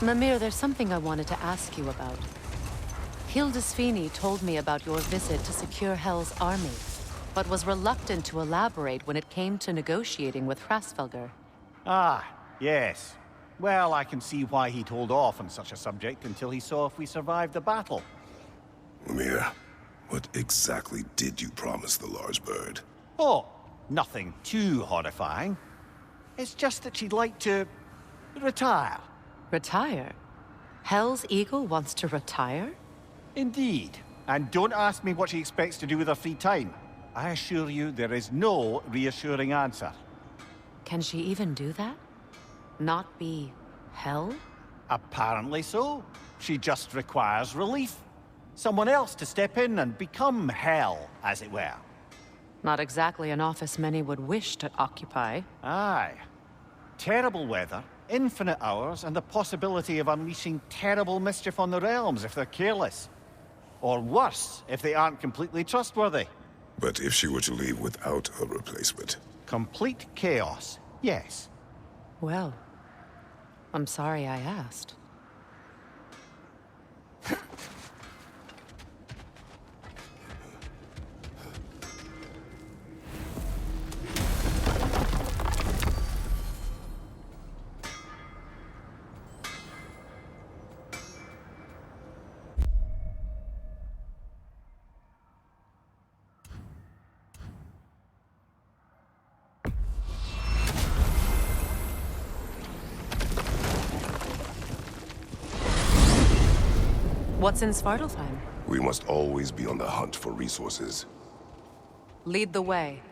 Mimir, there's something I wanted to ask you about. Hildisvini told me about your visit to secure Hell's army, but was reluctant to elaborate when it came to negotiating with Hrasvelgr. Ah, yes. Well, I can see why he'd hold off on such a subject until he saw if we survived the battle. Mimir, what exactly did you promise the large bird? Oh, nothing too horrifying. It's just that she'd like to retire. Retire? Hell's Eagle wants to retire? Indeed. And don't ask me what she expects to do with her free time. I assure you there is no reassuring answer. Can she even do that? Not be Hell? Apparently so. She just requires relief. Someone else to step in and become Hell, as it were. Not exactly an office many would wish to occupy. Aye. Terrible weather, infinite hours, and the possibility of unleashing terrible mischief on the realms if they're careless. Or worse, if they aren't completely trustworthy. But if she were to leave without a replacement? Complete chaos, yes. Well, I'm sorry I asked. What's in Svartalfheim? We must always be on the hunt for resources. Lead the way.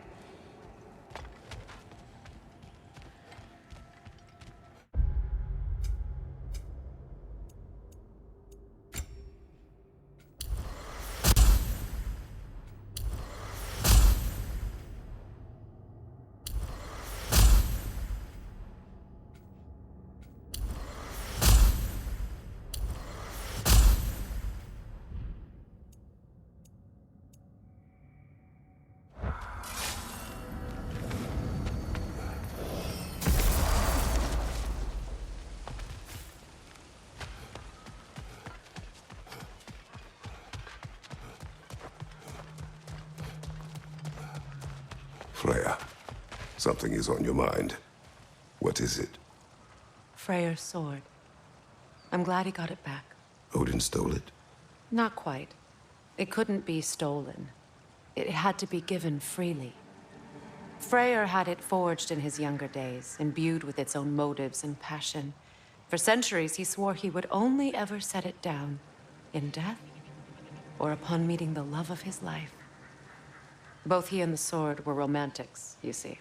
Freya, something is on your mind. What is it? Freyr's sword. I'm glad he got it back. Odin stole it? Not quite. It couldn't be stolen. It had to be given freely. Freyr had it forged in his younger days, imbued with its own motives and passion. For centuries, he swore he would only ever set it down in death or upon meeting the love of his life. Both he and the sword were romantics, you see.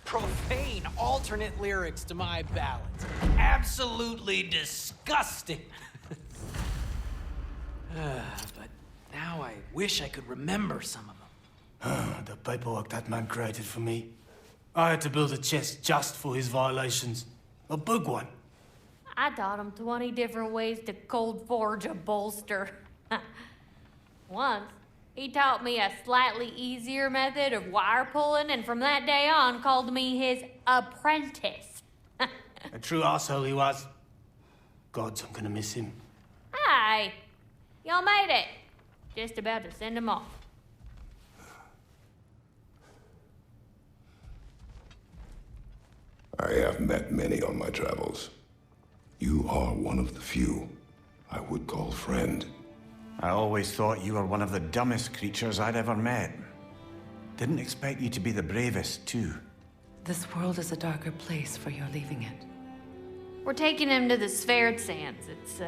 Profane alternate lyrics to my ballads. Absolutely disgusting. But now I wish I could remember some of them. The paperwork that man created for me. I had to build a chest just for his violations. A big one. I taught him 20 different ways to cold forge a bolster. Once, he taught me a slightly easier method of wire pulling, and from that day on called me his apprentice. A true asshole he was. Gods, I'm gonna miss him. Hi, y'all made it. Just about to send him off. I have met many on my travels. You are one of the few I would call friend. I always thought you were one of the dumbest creatures I'd ever met. Didn't expect you to be the bravest, too. This world is a darker place for your leaving it. We're taking him to the Sverd Sands. It's,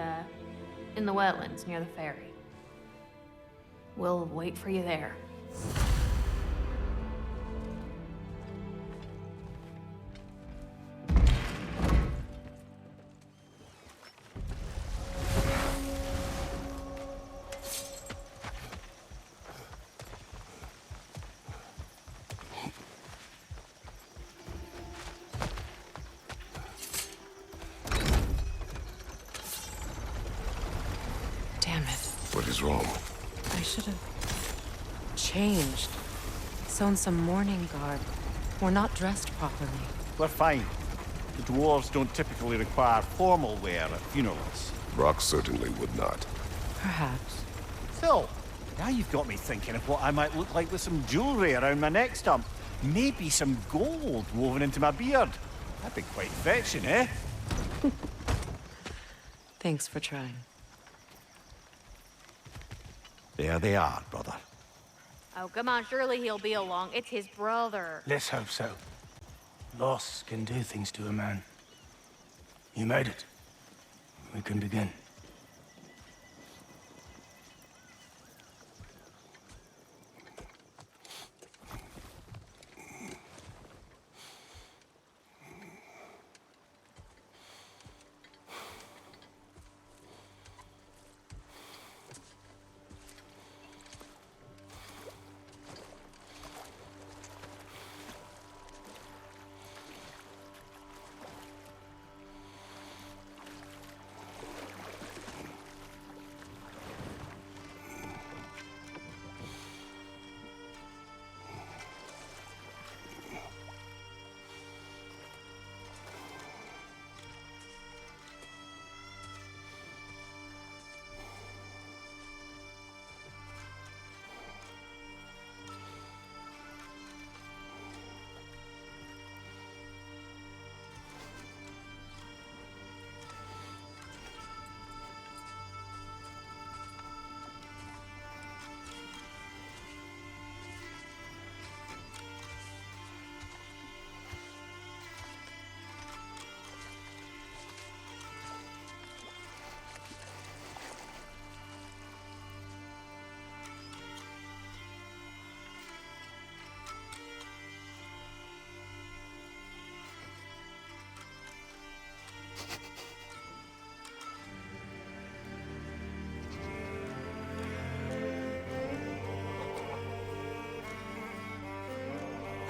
in the wetlands near the ferry. We'll wait for you there. Damn it. What is wrong? I should have changed. Sewn some mourning garb. We're not dressed properly. We're fine. The dwarves don't typically require formal wear at funerals. Rock certainly would not. Perhaps. Still, now you've got me thinking of what I might look like with some jewelry around my neck stump. Maybe some gold woven into my beard. That'd be quite fetching, eh? Thanks for trying. There they are, brother. Oh, come on, surely he'll be along. It's his brother. Let's hope so. Loss can do things to a man. You made it. We can begin.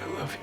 I love you.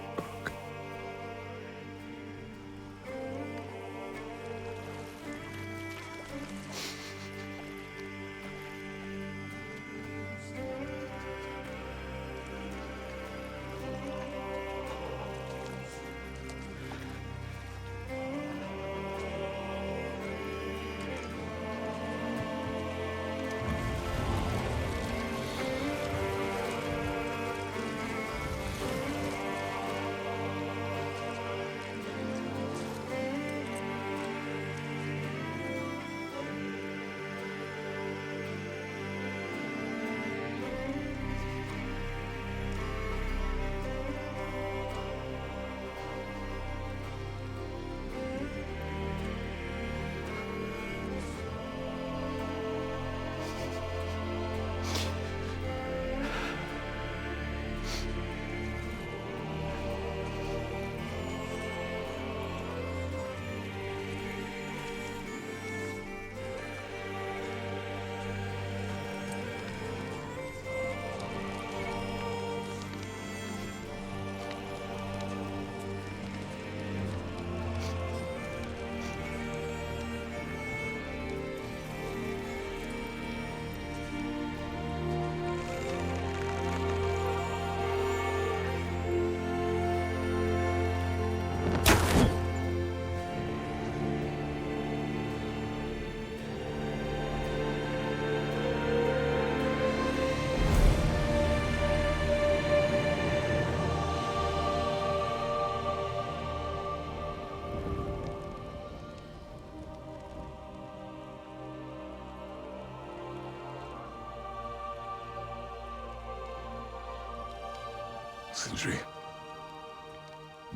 Sindri.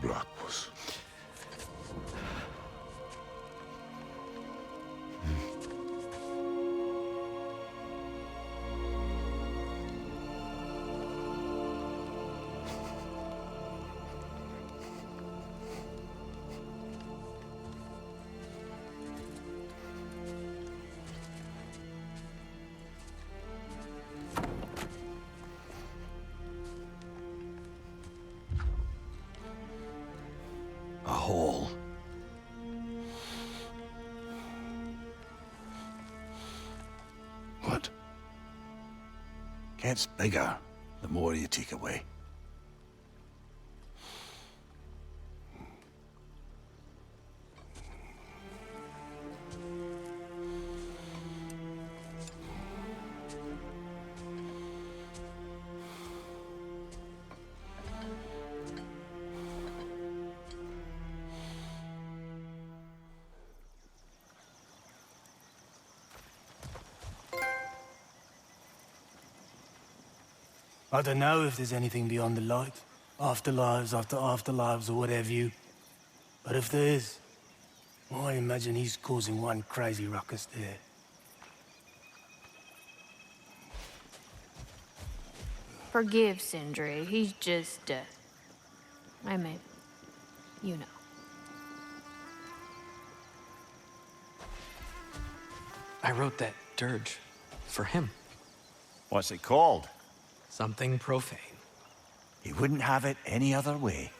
Brock was... A hole. What? Gets bigger the more you take away. I don't know if there's anything beyond the light. Afterlives after afterlives or whatever you... But if there is, I imagine he's causing one crazy ruckus there. Forgive Sindri. He's just, I mean, you know. I wrote that dirge for him. What's it called? Something profane. He wouldn't have it any other way.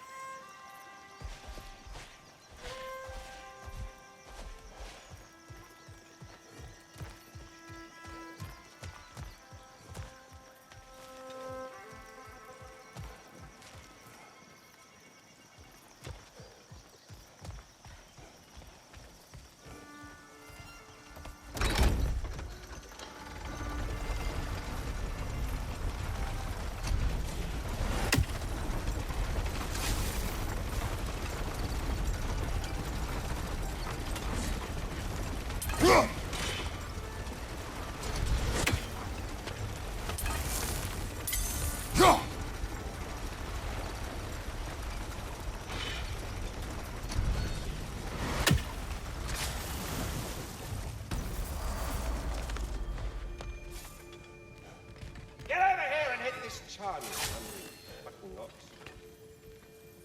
Charming, fucking knocks.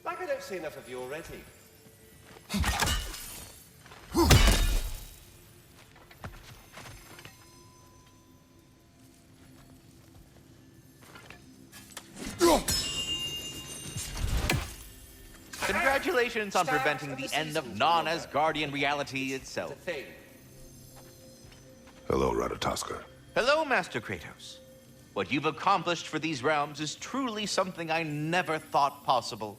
Like I don't see enough of you already. Congratulations on preventing the end of non-Asgardian reality itself. Hello, Ratatoska. Hello, Master Kratos. What you've accomplished for these realms is truly something I never thought possible.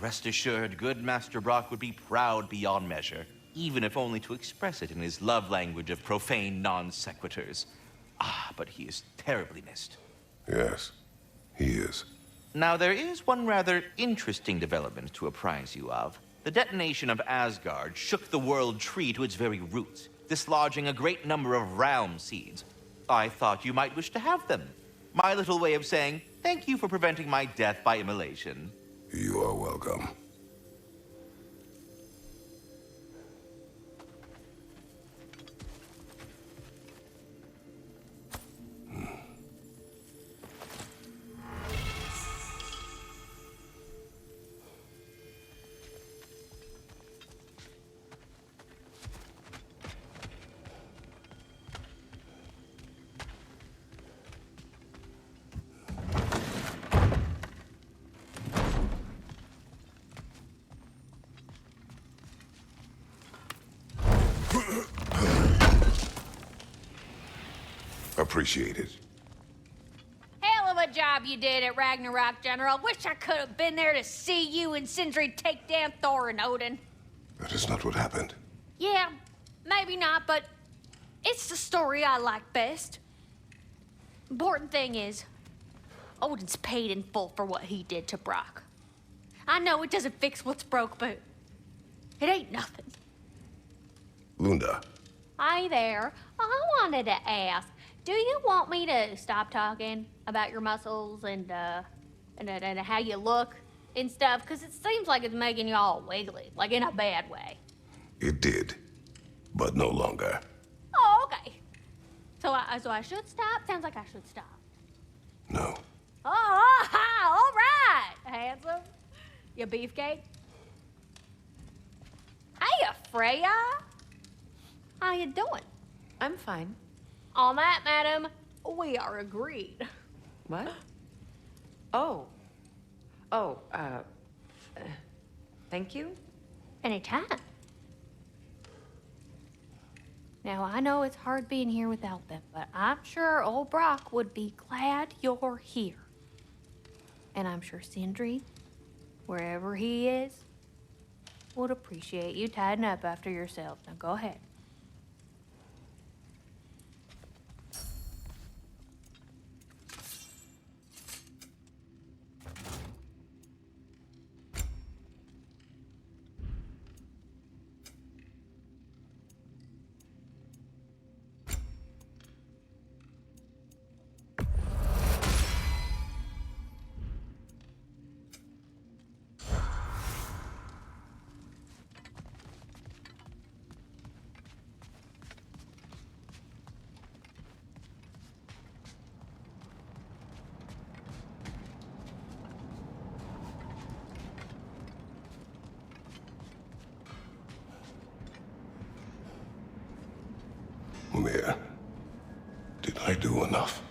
Rest assured, good Master Brock would be proud beyond measure, even if only to express it in his love language of profane non-sequiturs. But he is terribly missed. Yes, he is. Now, there is one rather interesting development to apprise you of. The detonation of Asgard shook the world tree to its very roots, dislodging a great number of realm seeds. I thought you might wish to have them. My little way of saying, thank you for preventing my death by immolation. You are welcome. Appreciate it. Hell of a job you did at Ragnarök, General. Wish I could have been there to see you and Sindri take down Thor and Odin. That is not what happened. Yeah, maybe not, but it's the story I like best. Important thing is, Odin's paid in full for what he did to Brock. I know it doesn't fix what's broke, but it ain't nothing. Lunda. Hi there. I wanted to ask, do you want me to stop talking about your muscles and, and how you look and stuff, because it seems like it's making you all wiggly, like in a bad way. It did, but no longer. Oh, okay. So I should stop? Sounds like I should stop. No. Oh, all right, handsome. You beefcake? Hey, Freya. How you doing? I'm fine. On that, madam, we are agreed. What? Oh. Oh, thank you? Anytime. Now, I know it's hard being here without them, but I'm sure old Brock would be glad you're here. And I'm sure Sindri, wherever he is, would appreciate you tidying up after yourself. Now, go ahead. Mimir, did I do enough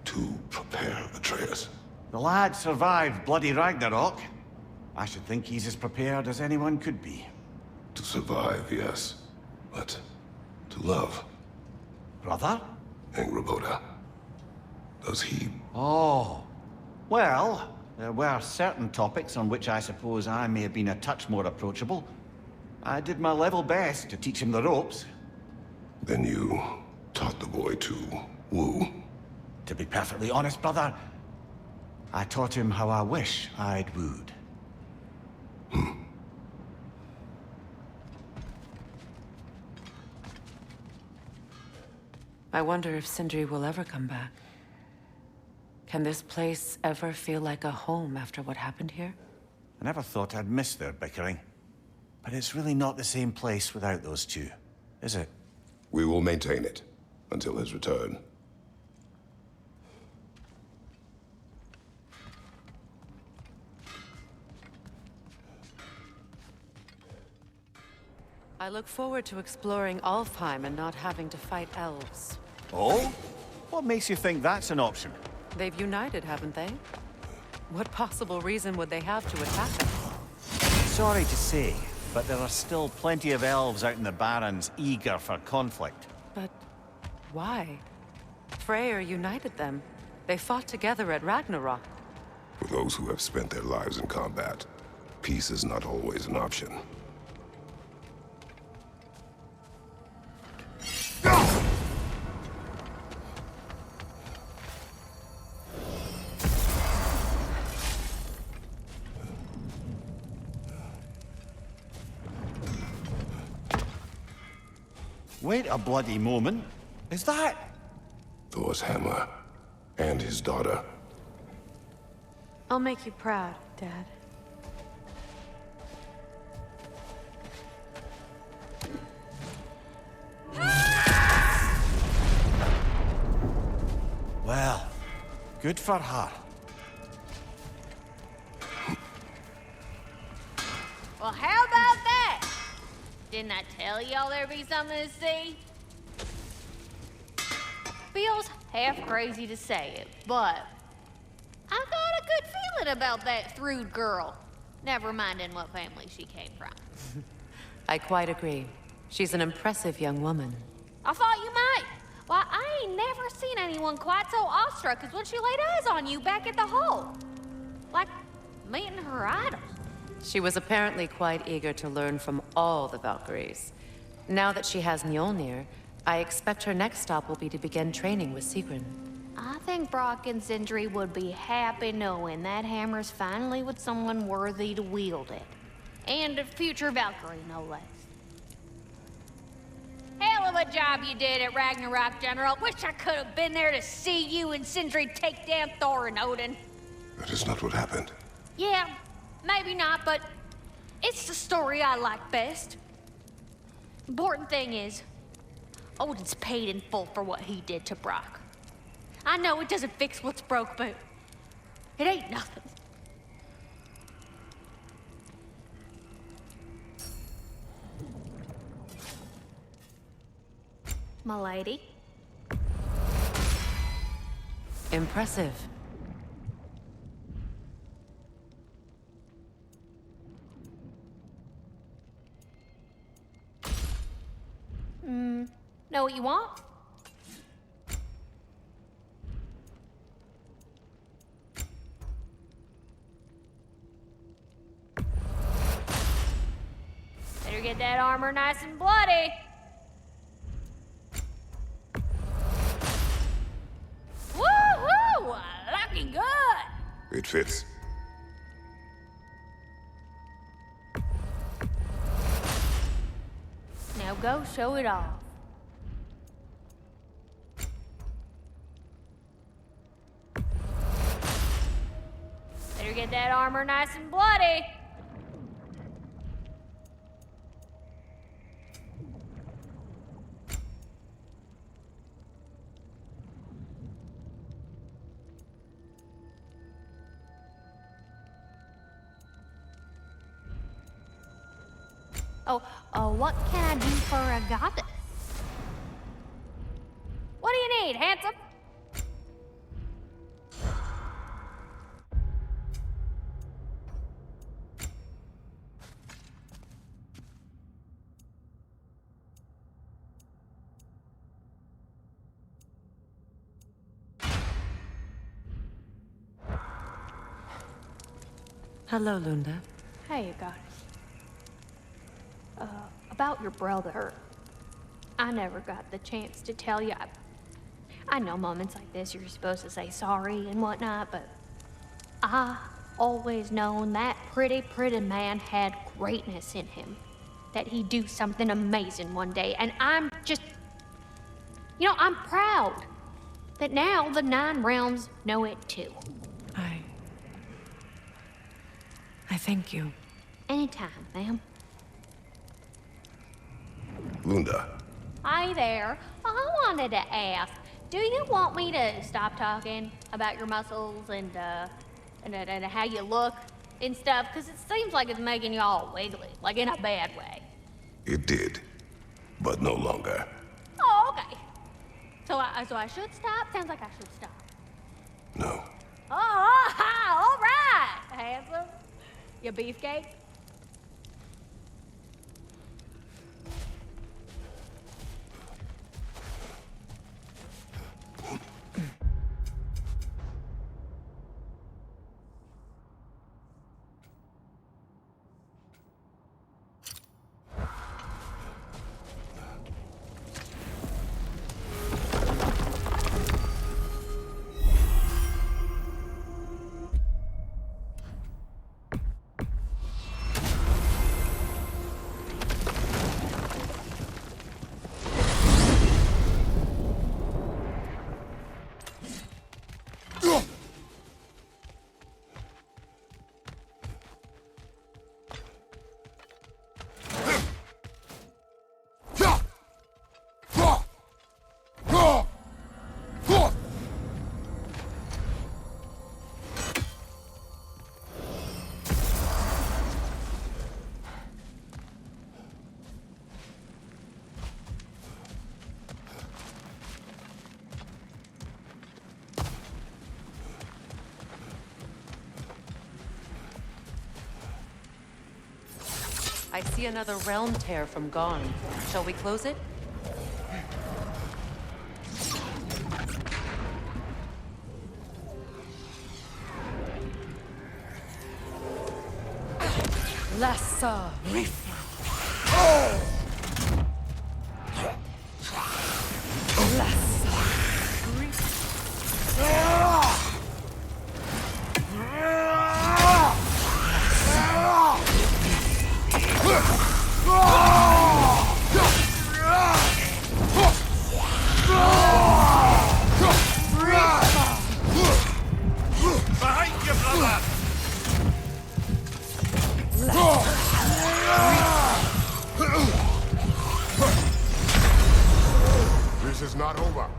to prepare Atreus? The lad survived bloody Ragnarok. I should think he's as prepared as anyone could be. To survive, yes. But to love, Brother? Angrboda, does he? Oh. Well, there were certain topics on which I suppose I may have been a touch more approachable. I did my level best to teach him the ropes. Then you taught the boy to woo? To be perfectly honest, brother, I taught him how I wish I'd wooed. I wonder if Sindri will ever come back. Can this place ever feel like a home after what happened here? I never thought I'd miss their bickering. But it's really not the same place without those two, is it? We will maintain it until his return. I look forward to exploring Alfheim and not having to fight elves. Oh? What makes you think that's an option? They've united, haven't they? What possible reason would they have to attack us? Sorry to say, but there are still plenty of elves out in the Barrens eager for conflict. But why? Freyr united them. They fought together at Ragnarok. For those who have spent their lives in combat, peace is not always an option. Wait a bloody moment. Is that... Thor's hammer and his daughter. I'll make you proud, Dad. Well, good for her. Well, how about that? Didn't I tell y'all there'd be something to see? Feels half crazy to say it, but I got a good feeling about that Thrud girl. Never minding what family she came from. I quite agree. She's an impressive young woman. I thought you might. Why, I ain't never seen anyone quite so awestruck as when she laid eyes on you back at the hole. Like meeting her idol. She was apparently quite eager to learn from all the Valkyries. Now that she has Mjolnir, I expect her next stop will be to begin training with Sigrun. I think Brock and Sindri would be happy knowing that hammer's finally with someone worthy to wield it. And a future Valkyrie, no less. Hell of a job you did at Ragnarok, General. Wish I could have been there to see you and Sindri take down Thor and Odin. That is not what happened. Yeah, maybe not, but it's the story I like best. Important thing is, Odin's paid in full for what he did to Brock. I know it doesn't fix what's broke, but it ain't nothing. My lady. Impressive. Know what you want? Better get that armor nice and bloody. Woo-hoo! Looking good! It fits. Now go show it off. Better get that armor nice and bloody. What can I do for a goddess? What do you need, handsome? Hello, Lunda. Hey, goddess. About your brother. I never got the chance to tell you. I know moments like this you're supposed to say sorry and whatnot, but I always known that pretty man had greatness in him. That he'd do something amazing one day, and I'm just... You know, I'm proud that now the 9 realms know it too. I thank you. Anytime, ma'am. Lunda. Hi there. I wanted to ask, do you want me to stop talking about your muscles and how you look and stuff? Because it seems like it's making you all wiggly, like in a bad way. It did, but no longer. Oh, okay. So I should stop? Sounds like I should stop. No. Oh, all right, handsome. You beefcake? I see another realm tear from Garn. Shall we close it? Lassa Rif. Lassa Behind you, brother! is not over.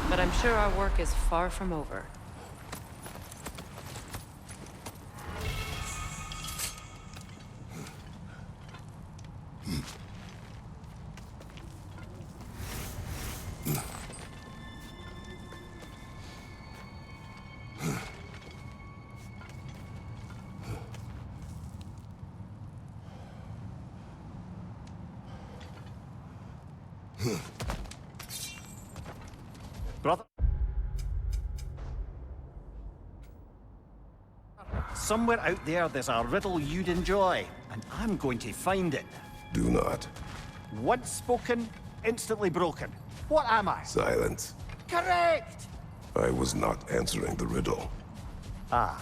But I'm sure our work is far from over. Brother? Somewhere out there's a riddle you'd enjoy, and I'm going to find it. Do not. Once spoken, instantly broken. What am I? Silence. Correct! I was not answering the riddle. Ah.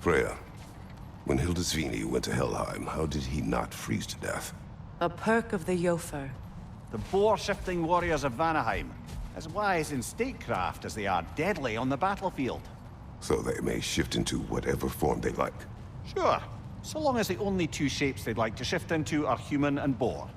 Freya, when Hildisvini went to Helheim, how did he not freeze to death? A perk of the Jofer. The boar-shifting warriors of Vanaheim, as wise in statecraft as they are deadly on the battlefield. So they may shift into whatever form they like. Sure, so long as the only two shapes they'd like to shift into are human and boar.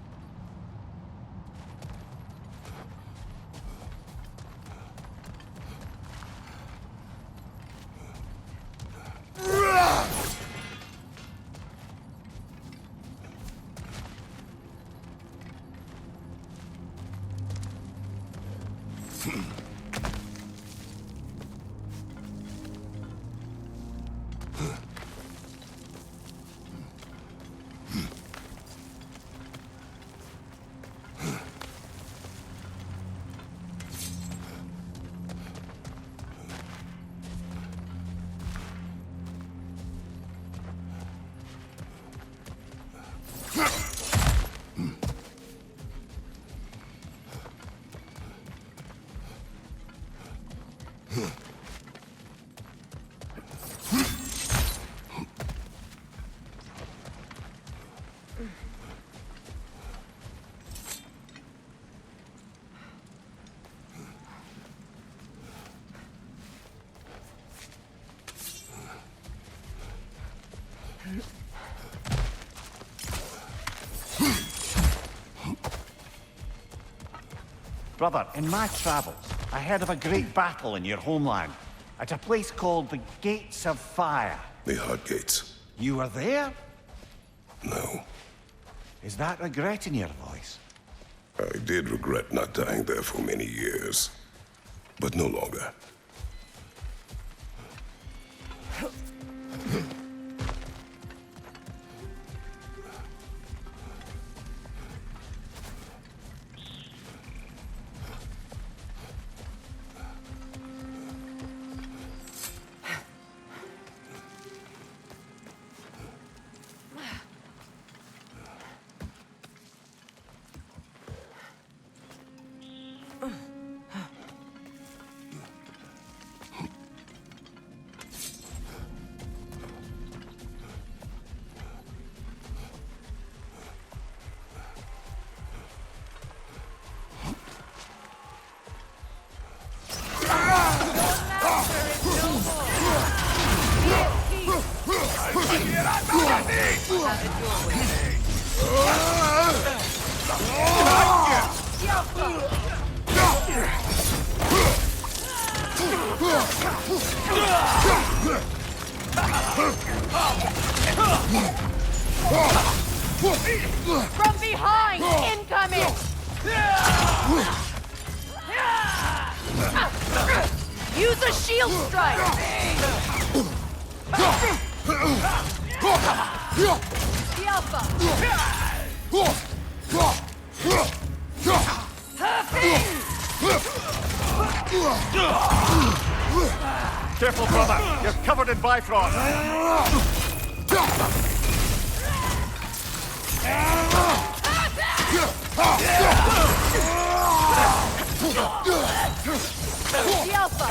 Brother, in my travels, I heard of a great battle in your homeland, at a place called the Gates of Fire. The Hot Gates. You were there? No. Is that regret in your voice? I did regret not dying there for many years, but no longer. From behind! Incoming! Use a shield strike! The Alpha! Careful, brother. You're covered in Bifrost. The Alpha!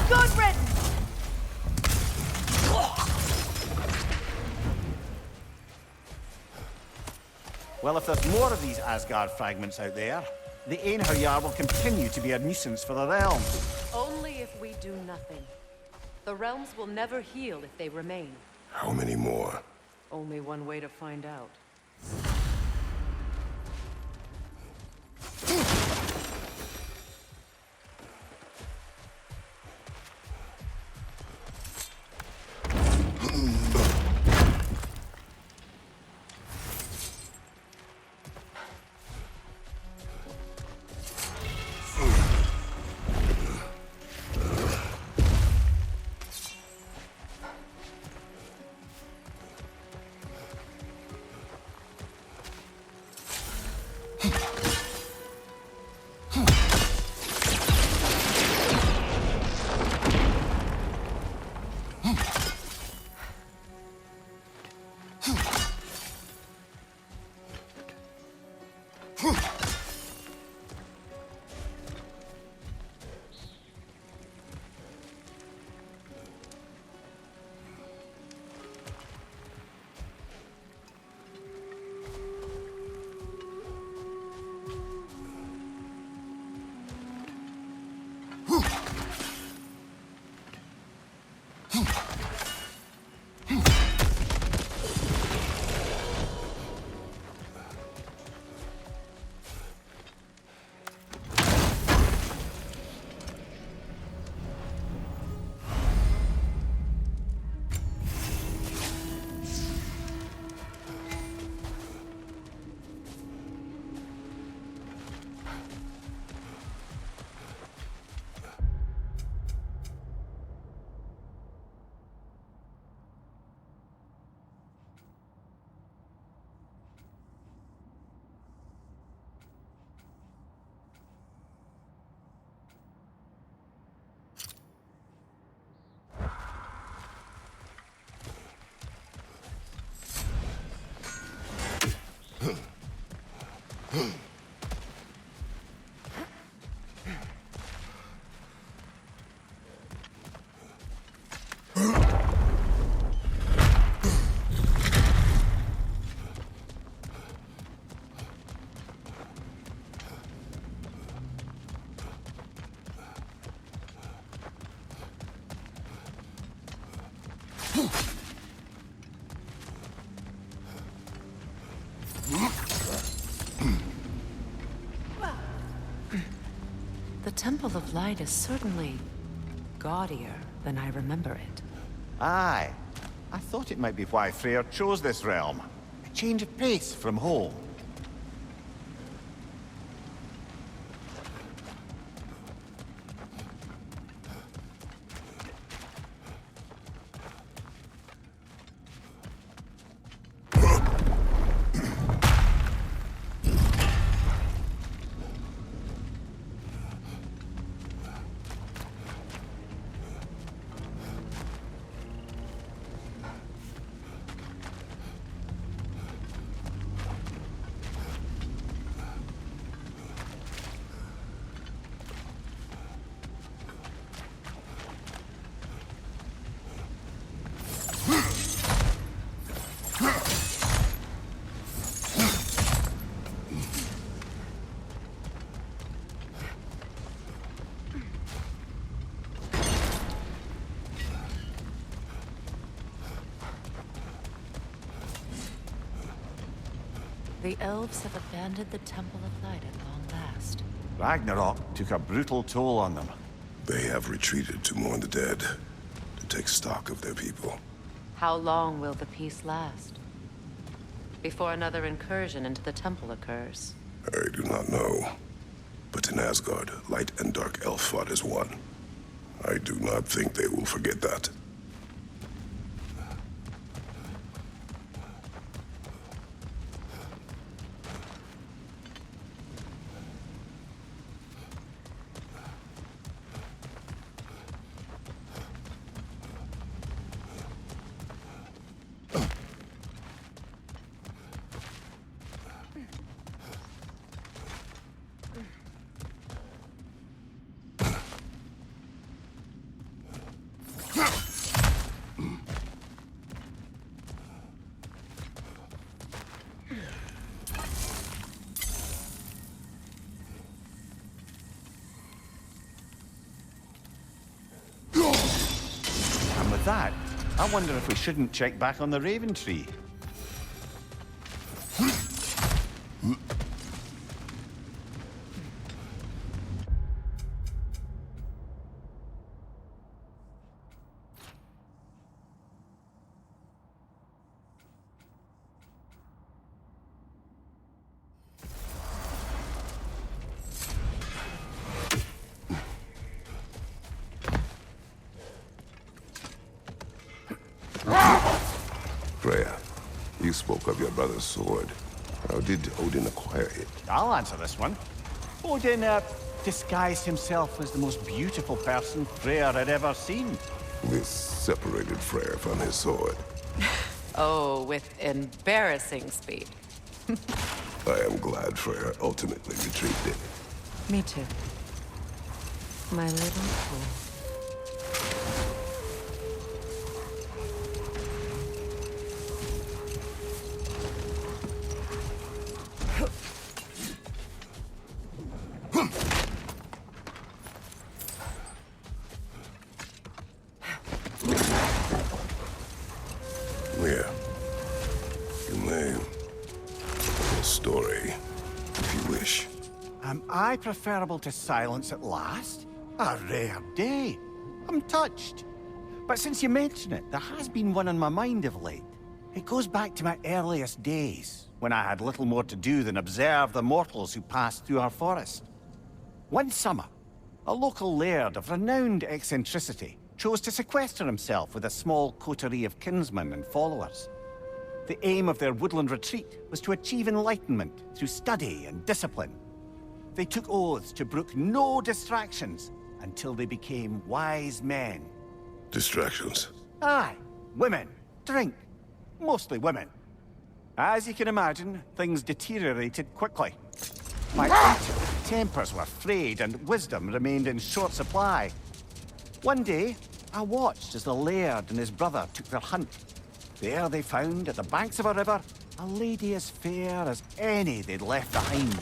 Good riddance! Well, if there's more of these Asgard fragments out there, the Einherjar will continue to be a nuisance for the realm. Only if we do nothing. The realms will never heal if they remain. How many more? Only one way to find out. The Temple of Light is certainly gaudier than I remember it. Aye. I thought it might be why Freyr chose this realm. A change of pace from home. The elves have abandoned the Temple of Light at long last. Ragnarök took a brutal toll on them. They have retreated to mourn the dead, to take stock of their people. How long will the peace last? Before another incursion into the temple occurs. I do not know. But in Asgard, light and dark elf fought as one. I do not think they will forget that. That, I wonder if we shouldn't check back on the Raven Tree. Freya, you spoke of your brother's sword. How did Odin acquire it? I'll answer this one. Odin disguised himself as the most beautiful person Freyr had ever seen. This separated Freyr from his sword. Oh, with embarrassing speed. I am glad Freyr ultimately retrieved it. Me too. My little fool. Here. You may tell a story, if you wish. Am I preferable to silence at last? A rare day. I'm touched. But since you mention it, there has been one on my mind of late. It goes back to my earliest days, when I had little more to do than observe the mortals who passed through our forest. One summer, a local laird of renowned eccentricity chose to sequester himself with a small coterie of kinsmen and followers. The aim of their woodland retreat was to achieve enlightenment through study and discipline. They took oaths to brook no distractions until they became wise men. Distractions. Aye, women, drink, mostly women. As you can imagine, things deteriorated quickly. By autumn, tempers were frayed and wisdom remained in short supply. One day, I watched as the laird and his brother took their hunt. There they found, at the banks of a river, a lady as fair as any they'd left behind.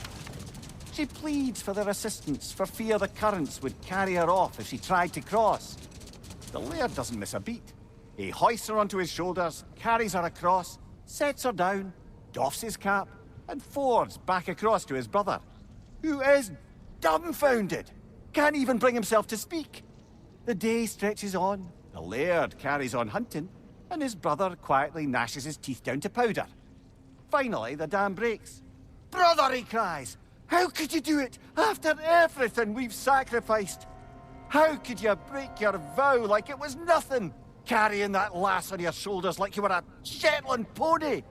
She pleads for their assistance for fear the currents would carry her off if she tried to cross. The laird doesn't miss a beat. He hoists her onto his shoulders, carries her across, sets her down, doffs his cap, and fords back across to his brother, who is dumbfounded, can't even bring himself to speak. The day stretches on, the laird carries on hunting, and his brother quietly gnashes his teeth down to powder. Finally, the dam breaks. "Brother," he cries, "how could you do it after everything we've sacrificed? How could you break your vow like it was nothing, carrying that lass on your shoulders like you were a Shetland pony?"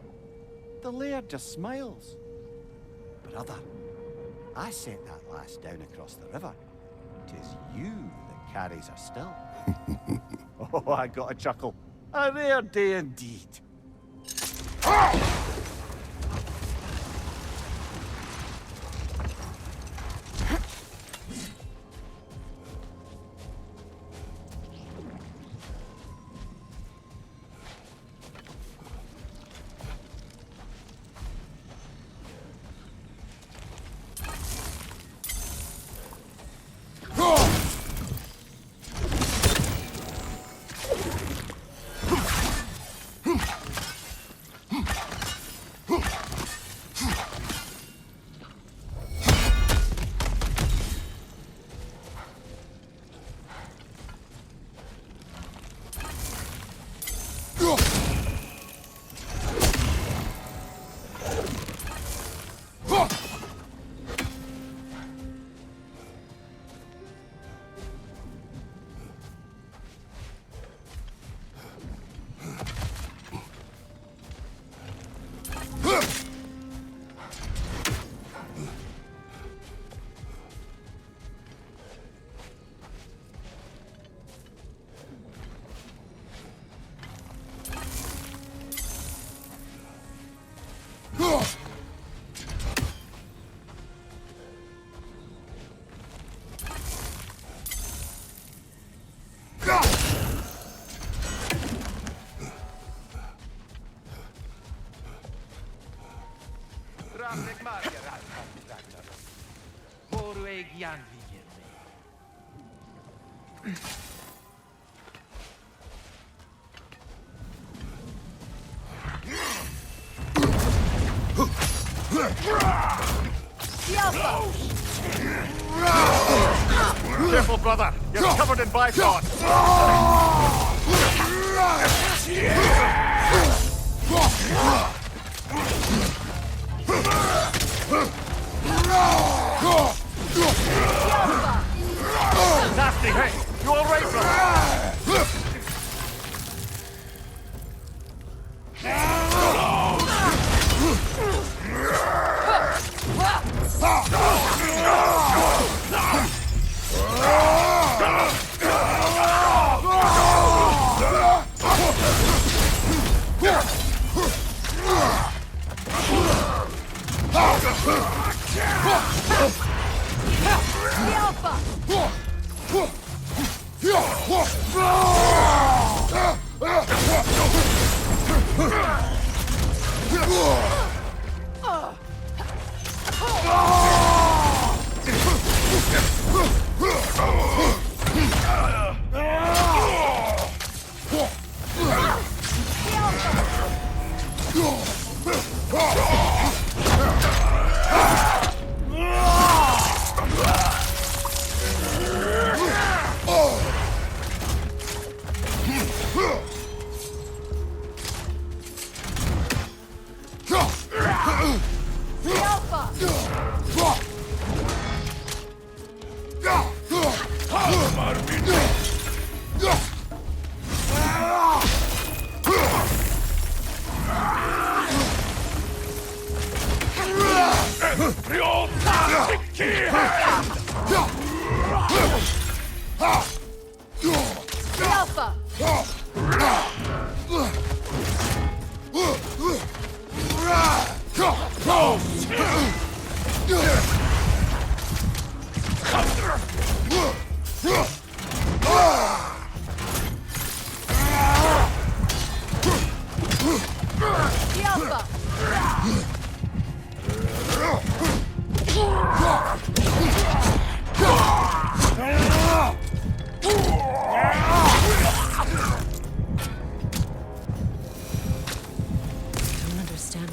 The laird just smiles. "Brother, I sent that lass down across the river. 'Tis you that carries her still." Oh, I got a chuckle. A rare day indeed. Careful, brother. You're covered in bifrost. Nasty hit. You all right, brother?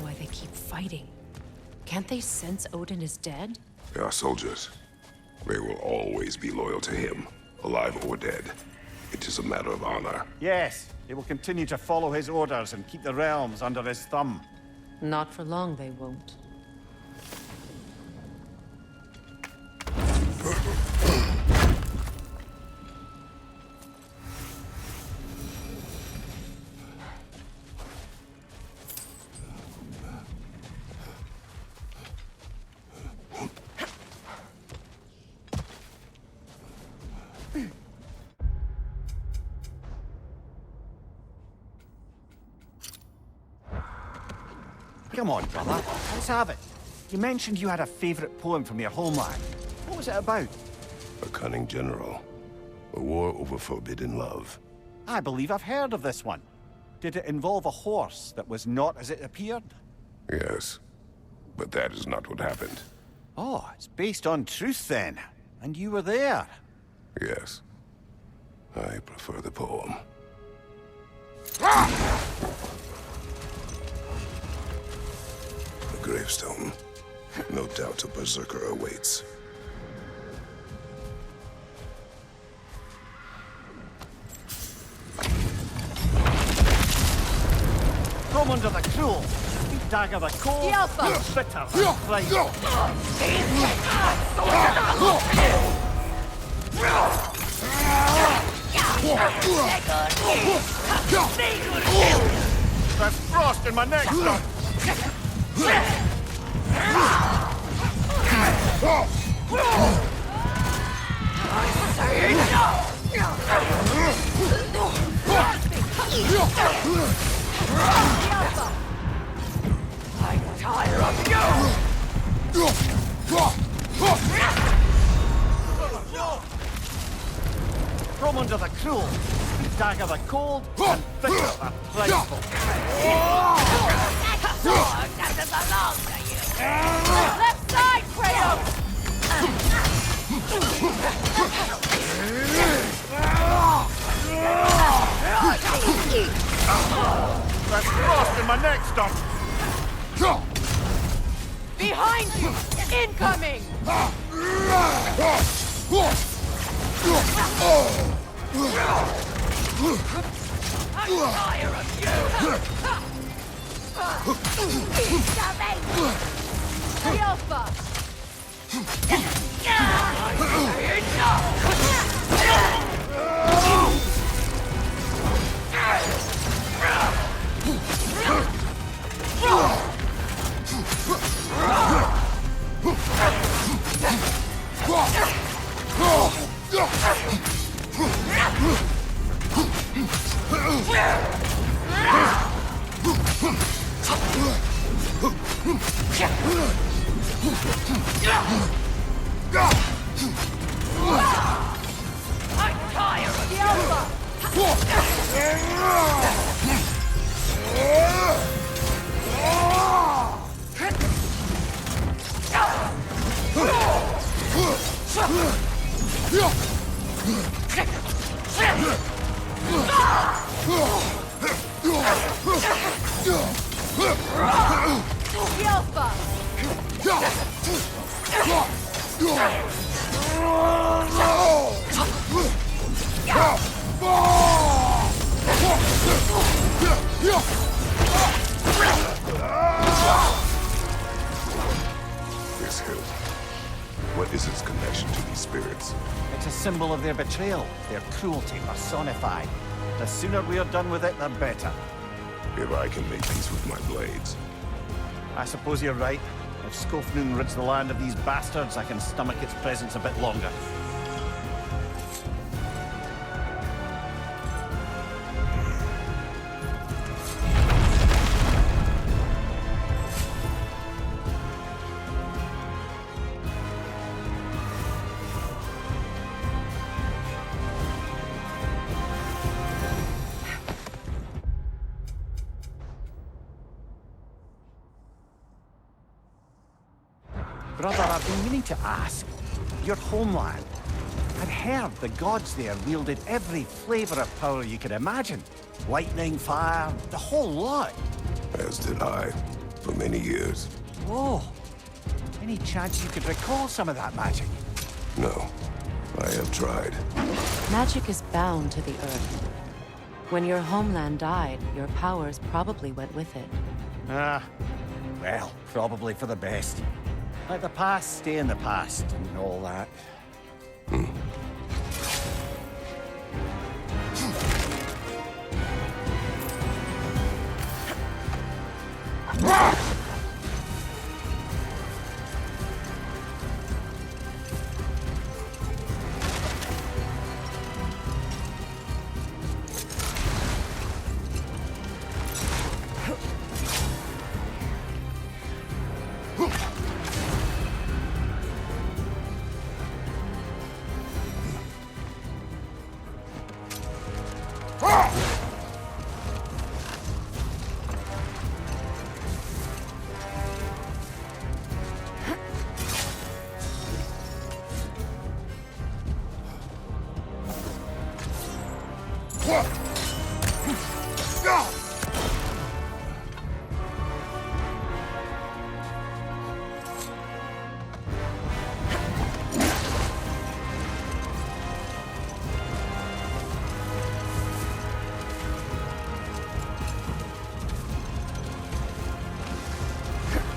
Why they keep fighting. Can't they sense Odin is dead? They are soldiers. They will always be loyal to him, alive or dead. It is a matter of honor. Yes, they will continue to follow his orders and keep the realms under his thumb. Not for long, they won't. Come on, brother. Let's have it. You mentioned you had a favorite poem from your homeland. What was it about? A cunning general. A war over forbidden love. I believe I've heard of this one. Did it involve a horse that was not as it appeared? Yes, but that is not what happened. Oh, it's based on truth then. And you were there. Yes. I prefer the poem. A gravestone. No doubt a berserker awaits. Come under the cruel. Dagger the cold. Bitter and fright. There's frost in my neck, son. I'm tired of you! From under the cruel. Dagger the cold and bitter and frightful. That sword doesn't belong to you! Left side, Kratos! There's frost in my neck, stop. Behind you! Incoming! I'm tired of you! Alpha! I'm tired of the Alpha! This hill. What is its connection to these spirits? It's a symbol of their betrayal, their cruelty personified. The sooner we're done with it, the better. If I can make peace with my blades. I suppose you're right. If Skofnung rids the land of these bastards, I can stomach its presence a bit longer. Brother, I've been meaning to ask. Your homeland. I'd heard the gods there wielded every flavor of power you could imagine. Lightning, fire, the whole lot. As did I, for many years. Oh, Any chance you could recall some of that magic? No, I have tried. Magic is bound to the earth. When your homeland died, your powers probably went with it. Ah, well, probably for the best. Let the past stay in the past and all that.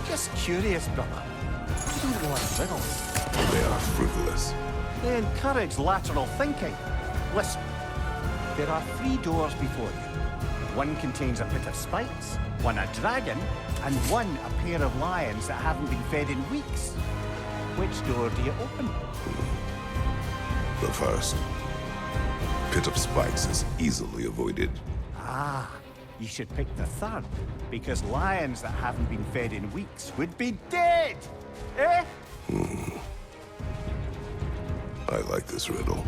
Just curious, brother. You don't like riddles. They are frivolous. They encourage lateral thinking. Listen, there are 3 doors before you. One contains a pit of spikes, one a dragon, and one a pair of lions that haven't been fed in weeks. Which door do you open? The first. Pit of spikes is easily avoided. Ah, you should pick the third, because lions that haven't been fed in weeks would be dead! Eh? I like this riddle.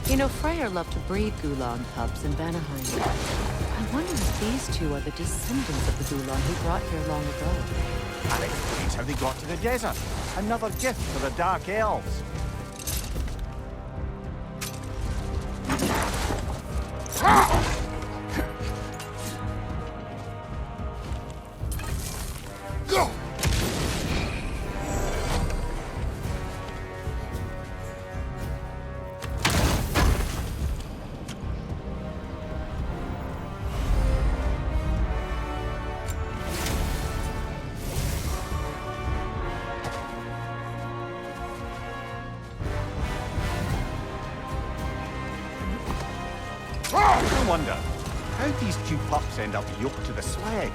You know, Freyr loved to breed Gulan cubs in Vanaheim. I wonder if these two are the descendants of the Gulan who brought here long ago. And it explains how they got to the desert. Another gift for the Dark Elves. I wonder, how'd these 2 pups end up yoked to the sled?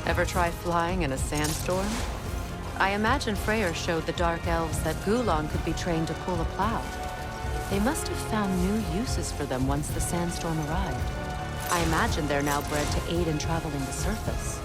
Ever try flying in a sandstorm? I imagine Freyr showed the Dark Elves that Gulan could be trained to pull a plow. They must have found new uses for them once the sandstorm arrived. I imagine they're now bred to aid in traveling the surface.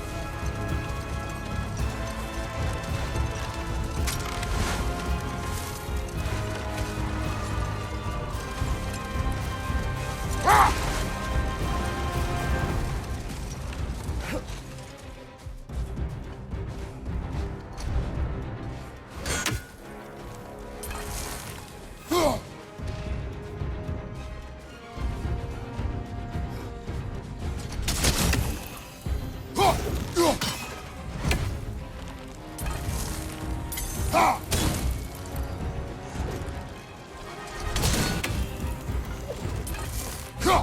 Go!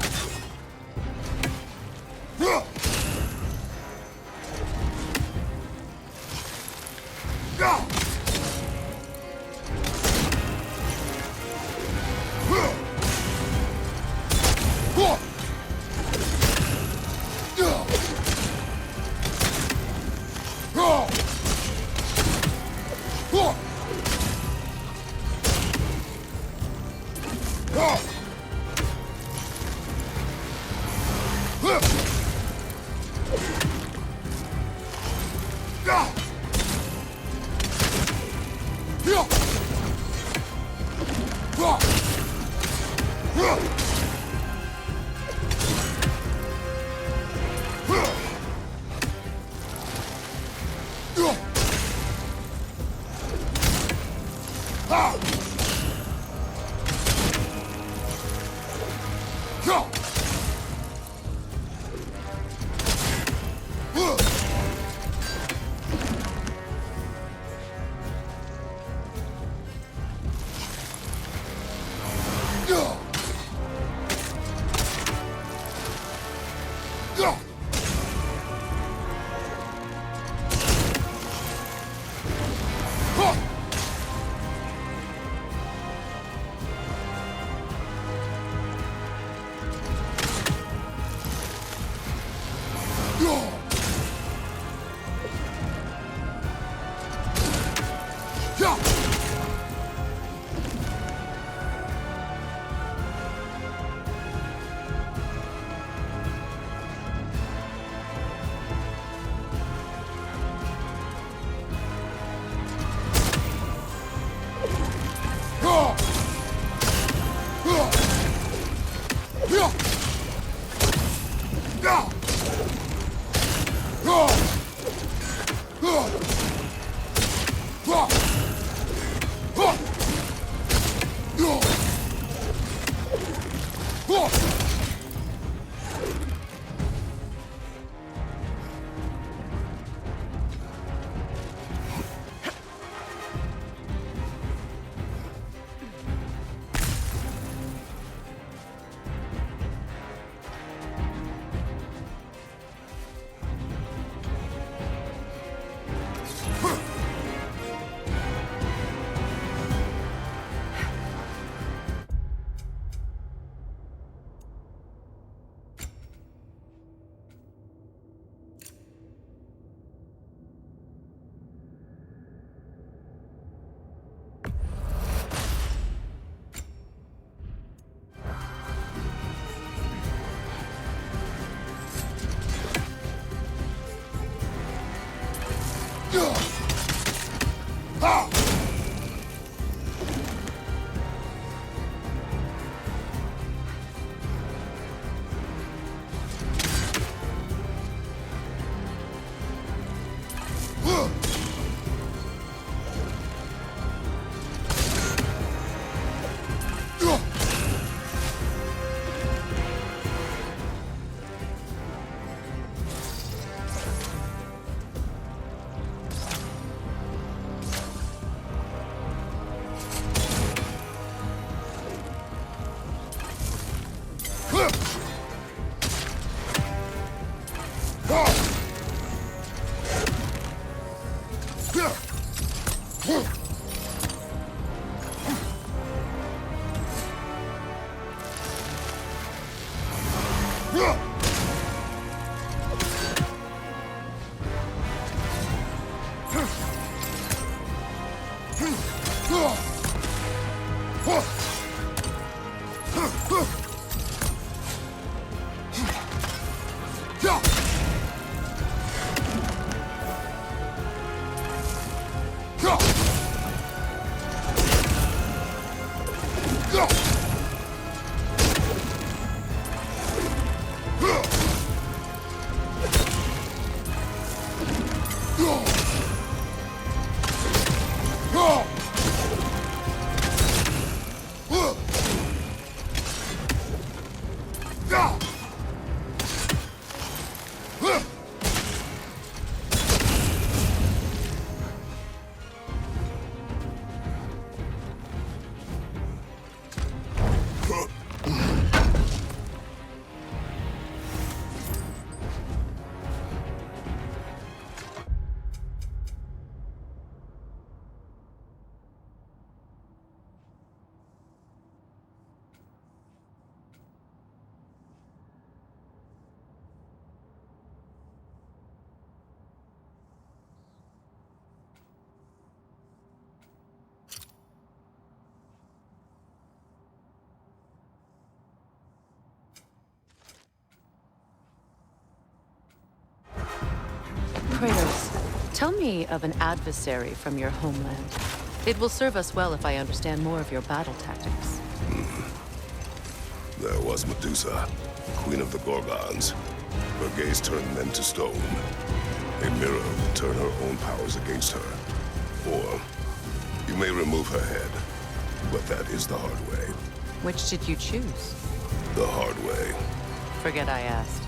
Tell me of an adversary from your homeland. It will serve us well if I understand more of your battle tactics. There was Medusa, queen of the Gorgons. Her gaze turned men to stone. A mirror will turn her own powers against her. Or you may remove her head, but that is the hard way. Which did you choose? The hard way. Forget I asked.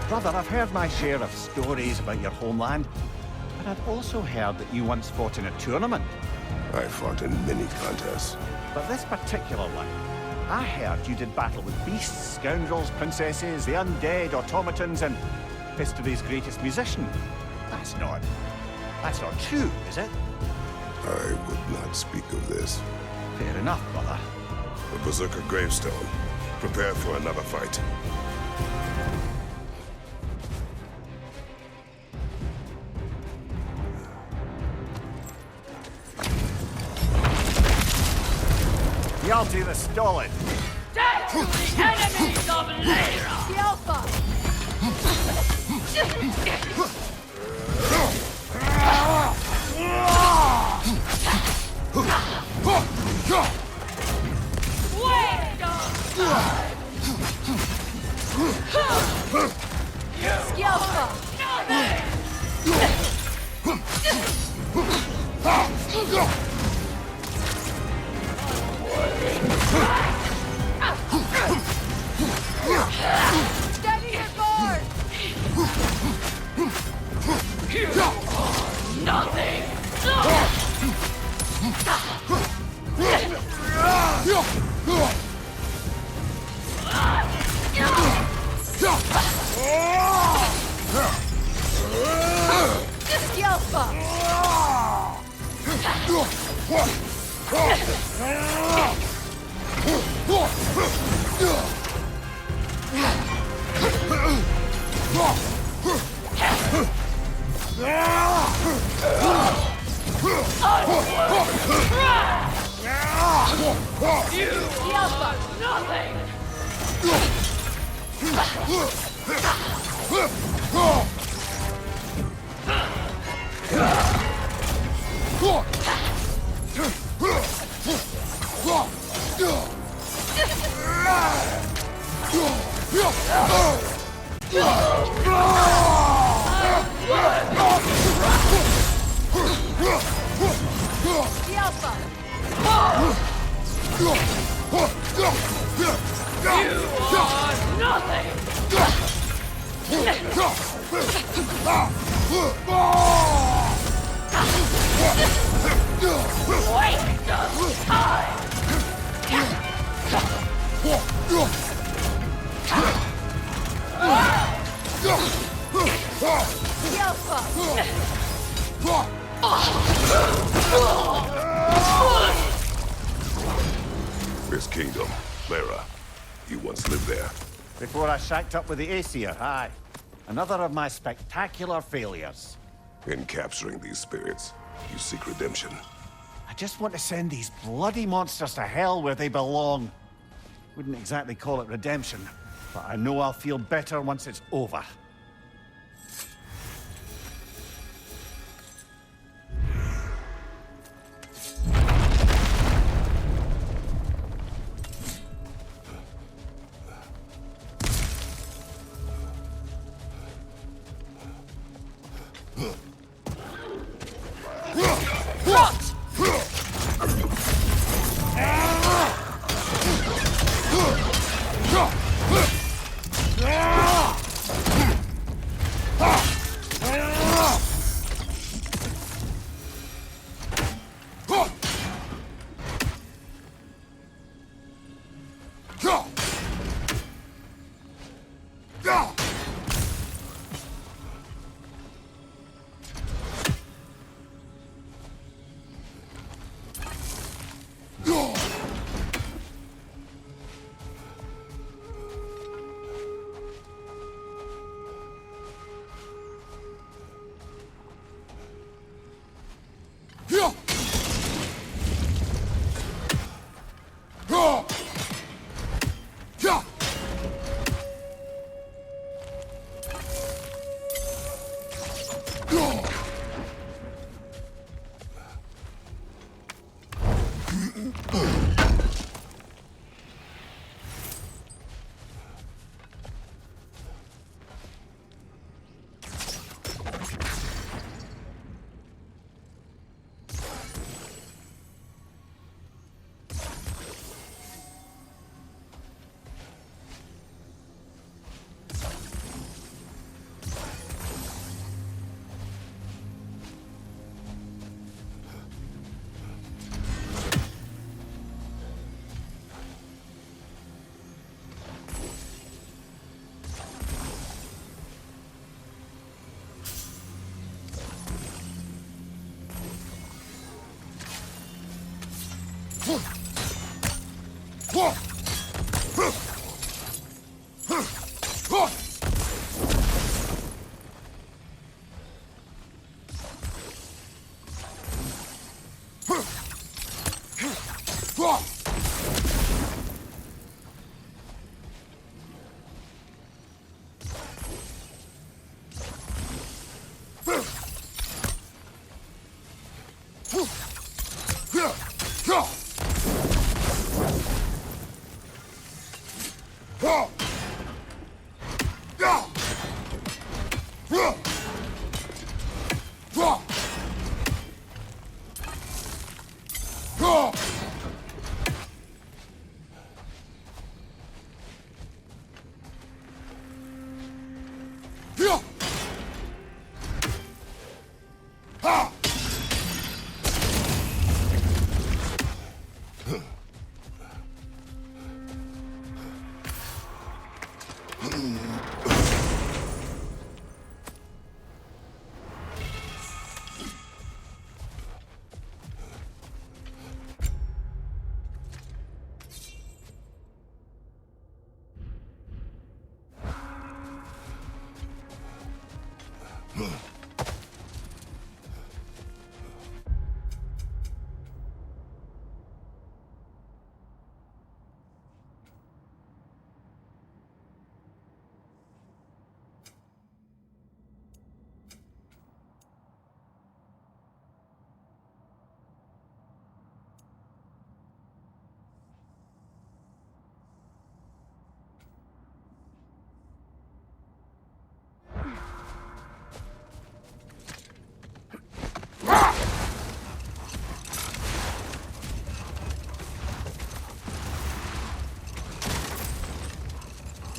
Brother, I've heard my share of stories about your homeland, but I've also heard that you once fought in a tournament. I fought in many contests. But this particular one, I heard you did battle with beasts, scoundrels, princesses, the undead, automatons, and history's greatest musician. That's not true, is it? I would not speak of this. Fair enough, brother. The Berserker gravestone. Prepare for another fight. Yalti the Stolid. Death to the enemies of Lyra! The Alpha! Wait on! Scialpa! Steady your board! Nothing! Scialpa! Scialpa! Nothing! Scialpa! You are nothing! Waste of time! This kingdom, Lyra. You once lived there. Before I shacked up with the Aesir, aye. Another of my spectacular failures. In capturing these spirits, you seek redemption. I just want to send these bloody monsters to hell where they belong. Wouldn't exactly call it redemption, but I know I'll feel better once it's over. Rot!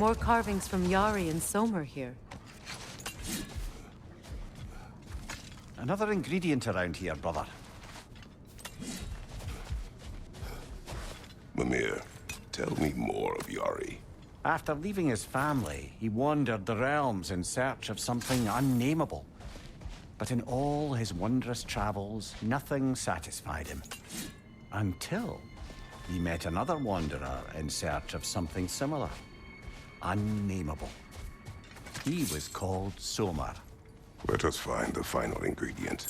More carvings from Yari and Somer here. Another ingredient around here, brother. Mimir, tell me more of Yari. After leaving his family, he wandered the realms in search of something unnameable. But in all his wondrous travels, nothing satisfied him. Until he met another wanderer in search of something similar. Unnameable. He was called Somer. Let us find the final ingredient.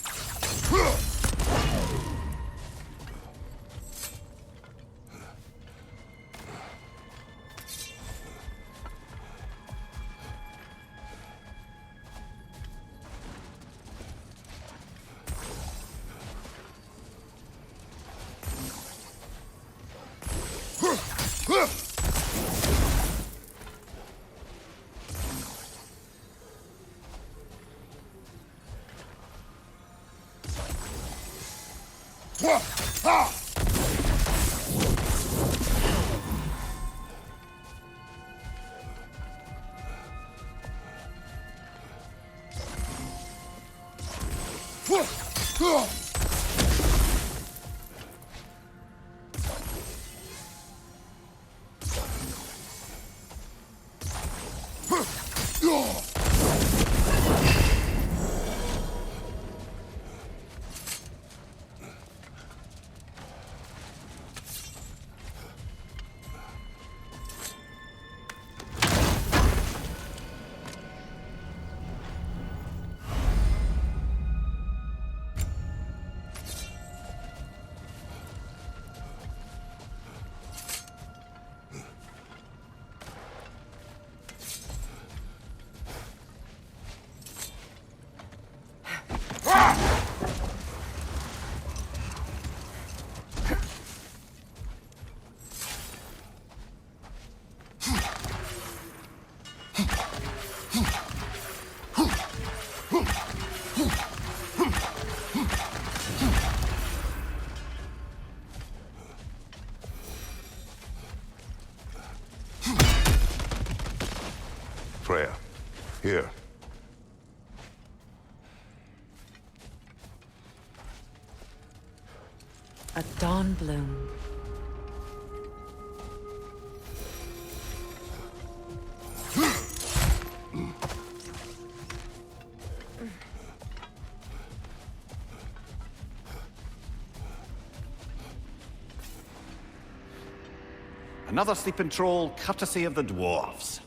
Freya, here. A dawn bloom. Another sleeping troll, courtesy of the dwarves.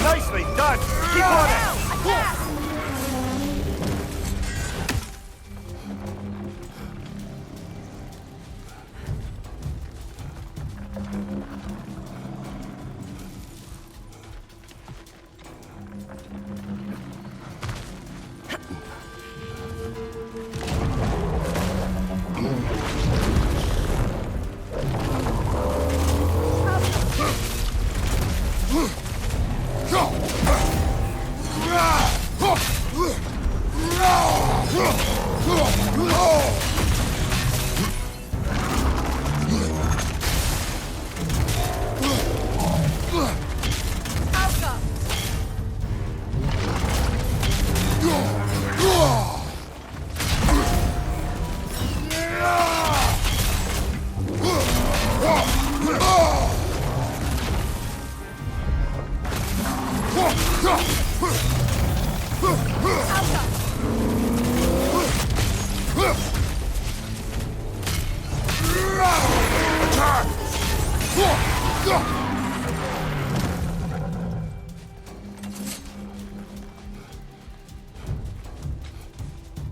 Nicely done! Keep on it!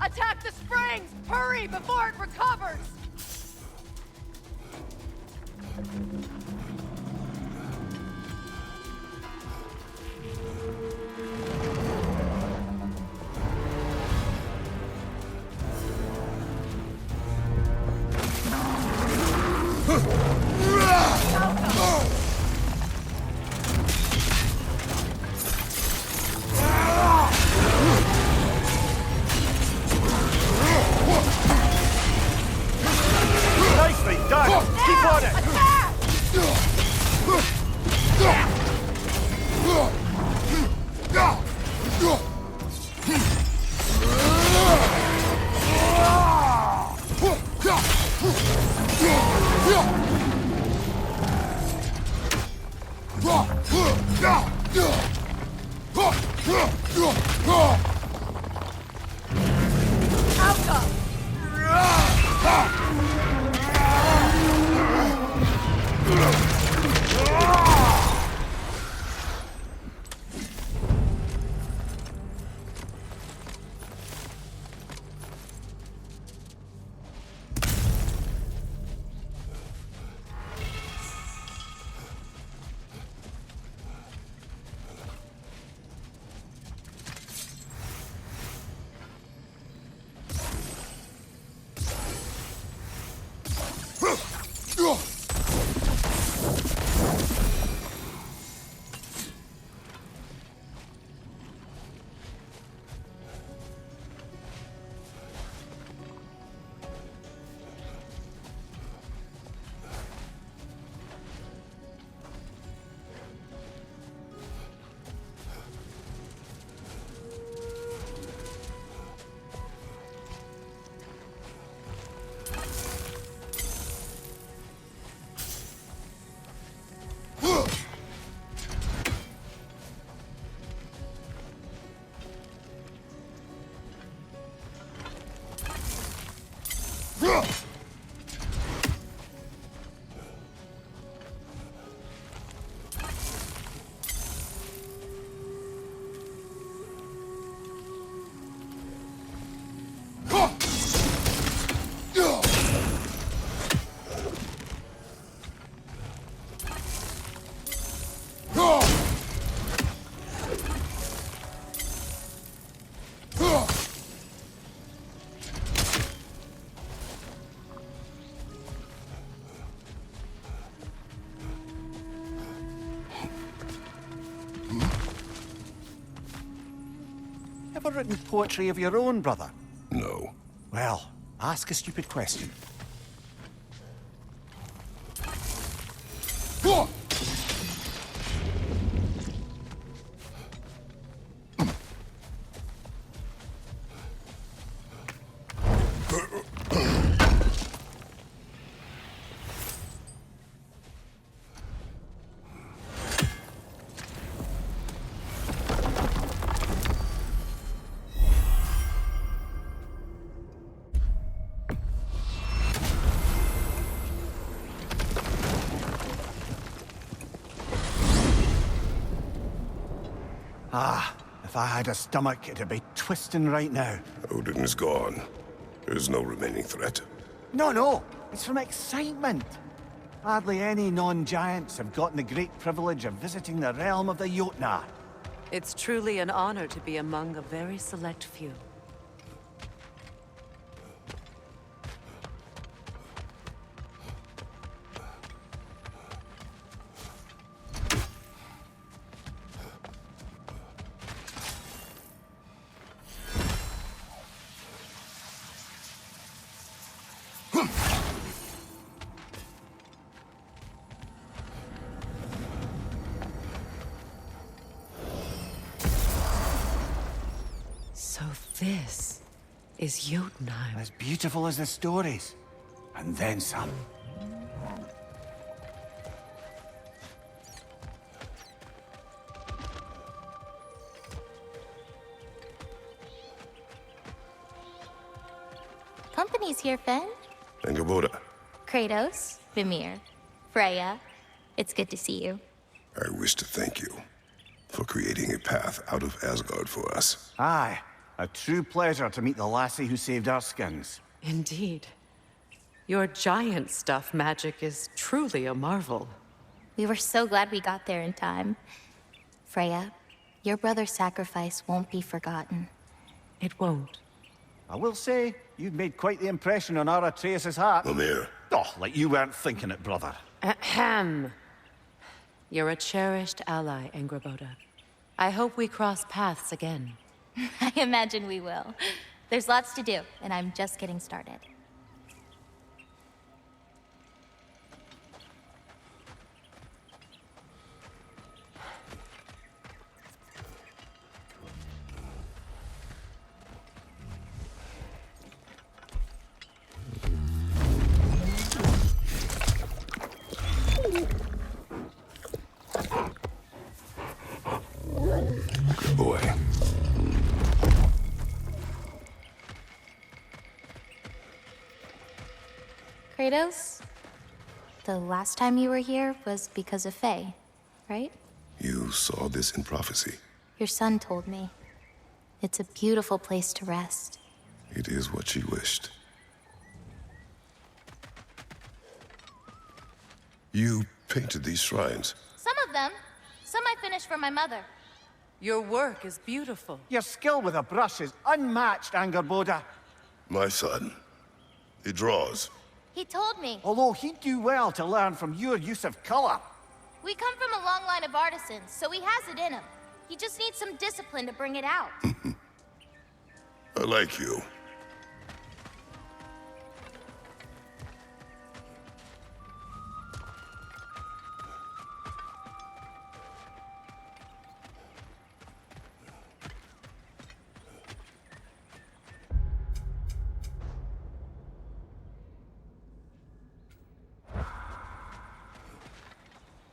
Attack the springs! Hurry before it recovers! Nicely done! Keep on it! Ever written poetry of your own, brother? No. Well, ask a stupid question. Ah, if I had a stomach, it'd be twisting right now. Odin is gone. There's no remaining threat. No, it's from excitement. Hardly any non-giants have gotten the great privilege of visiting the realm of the Jotnar. It's truly an honor to be among a very select few. So this is Jotunheim. As beautiful as the stories. And then some. Company's here, Fen. Angerboda, Kratos, Mimir, Freya. It's good to see you. I wish to thank you for creating a path out of Asgard for us. Aye, a true pleasure to meet the lassie who saved our skins. Indeed. Your giant stuff magic is truly a marvel. We were so glad we got there in time. Freya, your brother's sacrifice won't be forgotten. It won't. I will say, you've made quite the impression on our Atreus' heart. Mimir, Oh, like you weren't thinking it, brother. Ahem. You're a cherished ally, Angerboda. I hope we cross paths again. I imagine we will. There's lots to do, and I'm just getting started. good boy. Kratos, the last time you were here was because of Faye, right? You saw this in prophecy. Your son told me. It's a beautiful place to rest. It is what she wished. You painted these shrines. Some of them. Some I finished for my mother. Your work is beautiful. Your skill with a brush is unmatched, Angerboda. My son, he draws. He told me. Although he'd do well to learn from your use of color. We come from a long line of artisans, so he has it in him. He just needs some discipline to bring it out. I like you.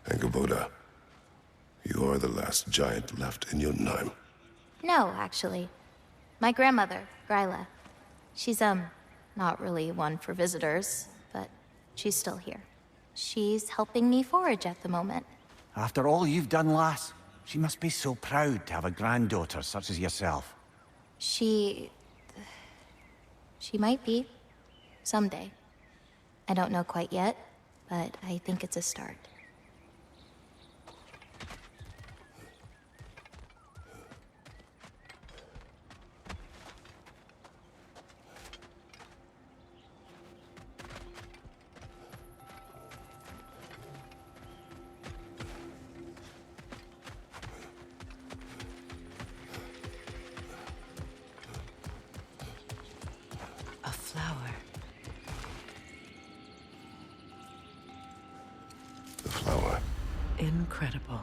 Angerboda, you are the last giant left in Jotunheim. No, actually. My grandmother, Gryla. She's, not really one for visitors, but she's still here. She's helping me forage at the moment. After all you've done, lass, she must be so proud to have a granddaughter such as yourself. She might be. Someday. I don't know quite yet, but I think it's a start. A flower. The flower. Incredible.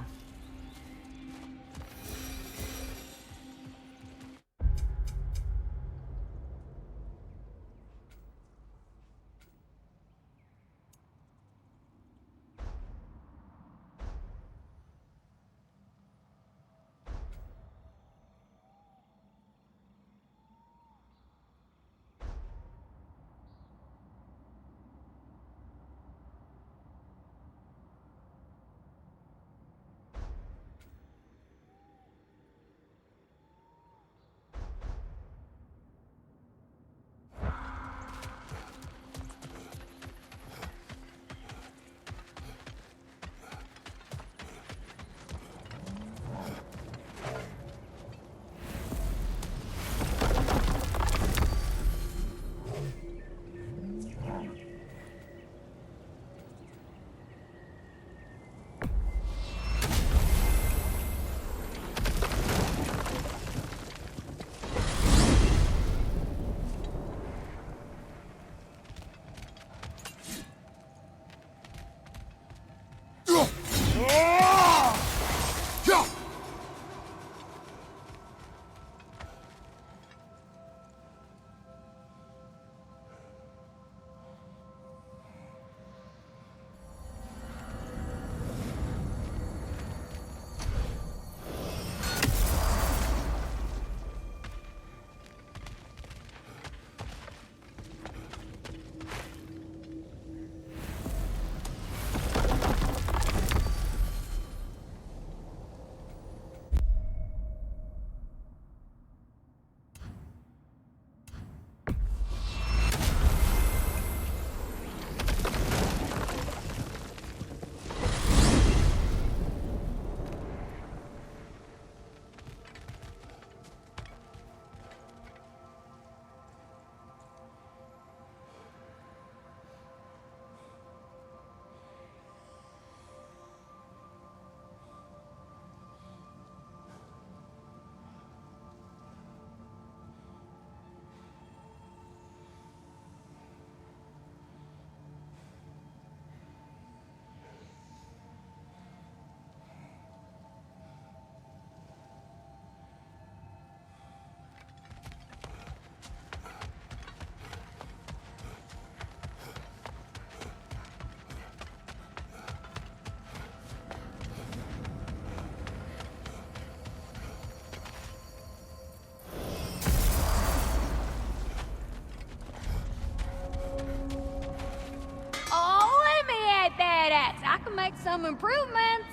some improvements.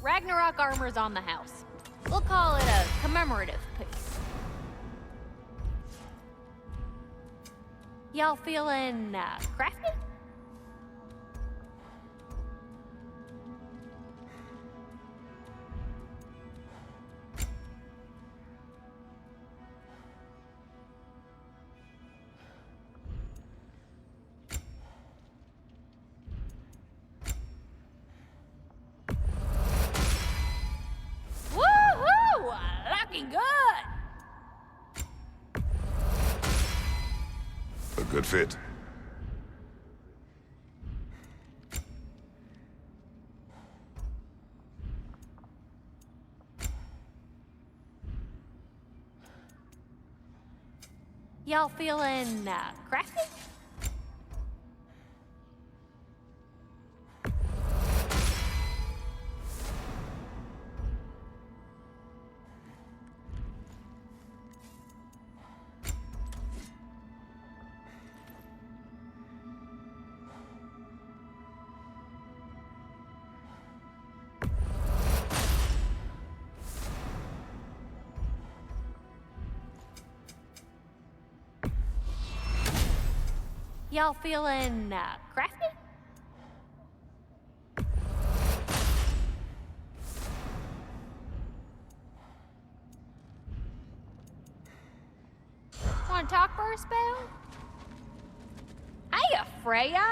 Ragnarok armor's on the house. We'll call it a commemorative piece. Y'all feeling crafty? Woohoo! Looking good! A good fit. Y'all feeling crafty? Y'all feeling crafty? Wanna talk for a spell? Hiya, Freya!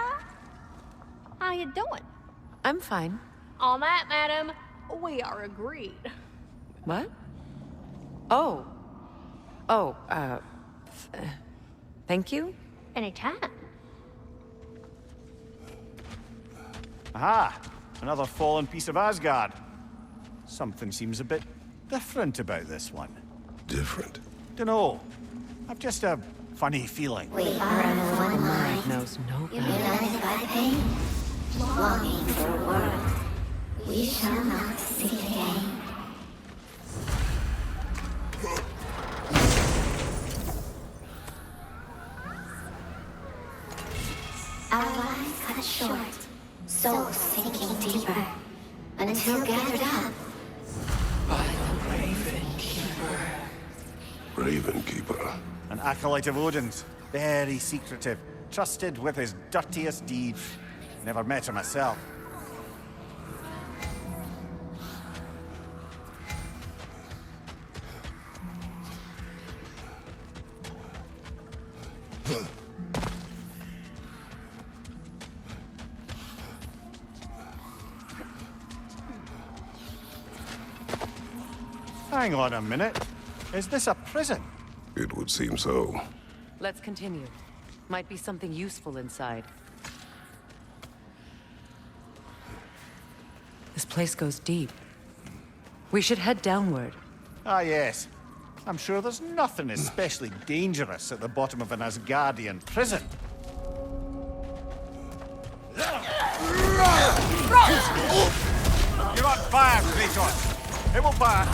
How you doing? I'm fine. On that, madam, we are agreed. What? Oh. Oh, thank you? Anytime. Aha! Another fallen piece of Asgard. Something seems a bit different about this one. Different. Dunno. I've just a funny feeling. We are of one mind, Knows no better. united by pain, longing for a world we shall not see again. Our lives cut short, souls sinking deeper, until gathered up. Raven Keeper. An acolyte of Odin's. Very secretive. Trusted with his dirtiest deeds. Never met him myself. Hang on a minute. Is this a prison? It would seem so. Let's continue. Might be something useful inside. This place goes deep. We should head downward. Ah, yes. I'm sure there's nothing especially dangerous at the bottom of an Asgardian prison. You're on fire, Kratos! It will burn!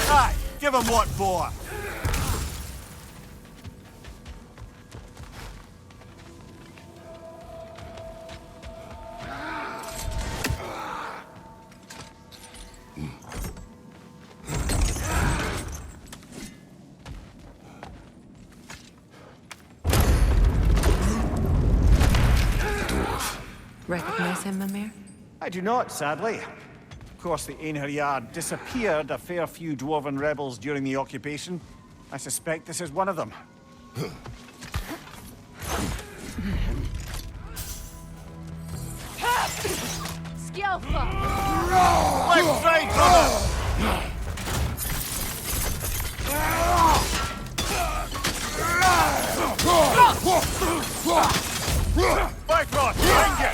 Aye, give him what for? Recognize him, Mimir? I do not, sadly. Of course, the Einherjar disappeared a fair few dwarven rebels during the occupation. I suspect this is one of them. Skillful! Left side, brother! Bifrost, behind you!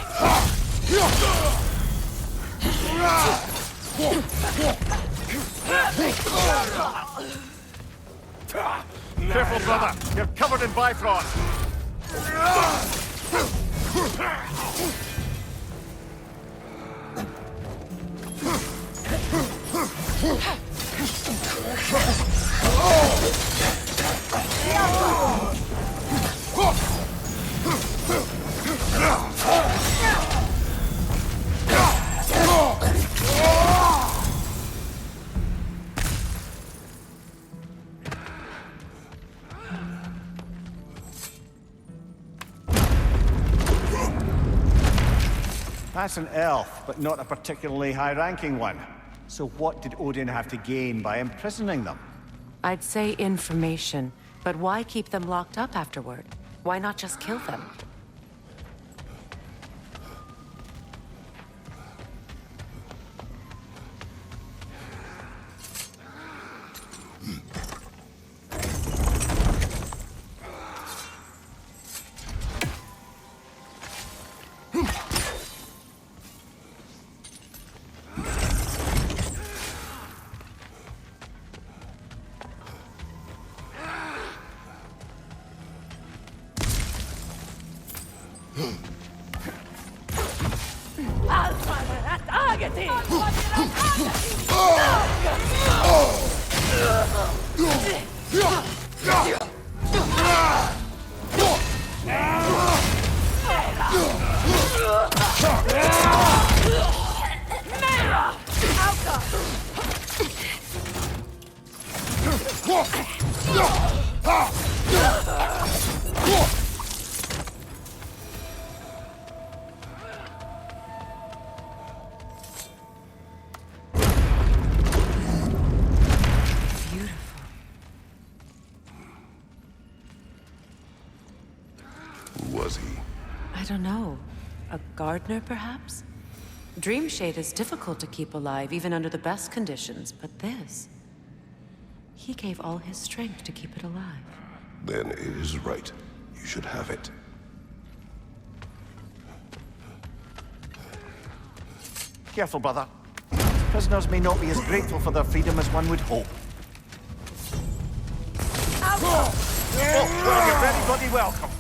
Careful, brother. You're covered in Bifrost. That's an elf, but not a particularly high-ranking one. So what did Odin have to gain by imprisoning them? I'd say information, but why keep them locked up afterward? Why not just kill them? I don't know. A gardener, perhaps? Dreamshade is difficult to keep alive, even under the best conditions, but this... He gave all his strength to keep it alive. Then it is right. You should have it. Careful, brother. Prisoners may not be as grateful for their freedom as one would hope. Oh, well, you're very bloody welcome.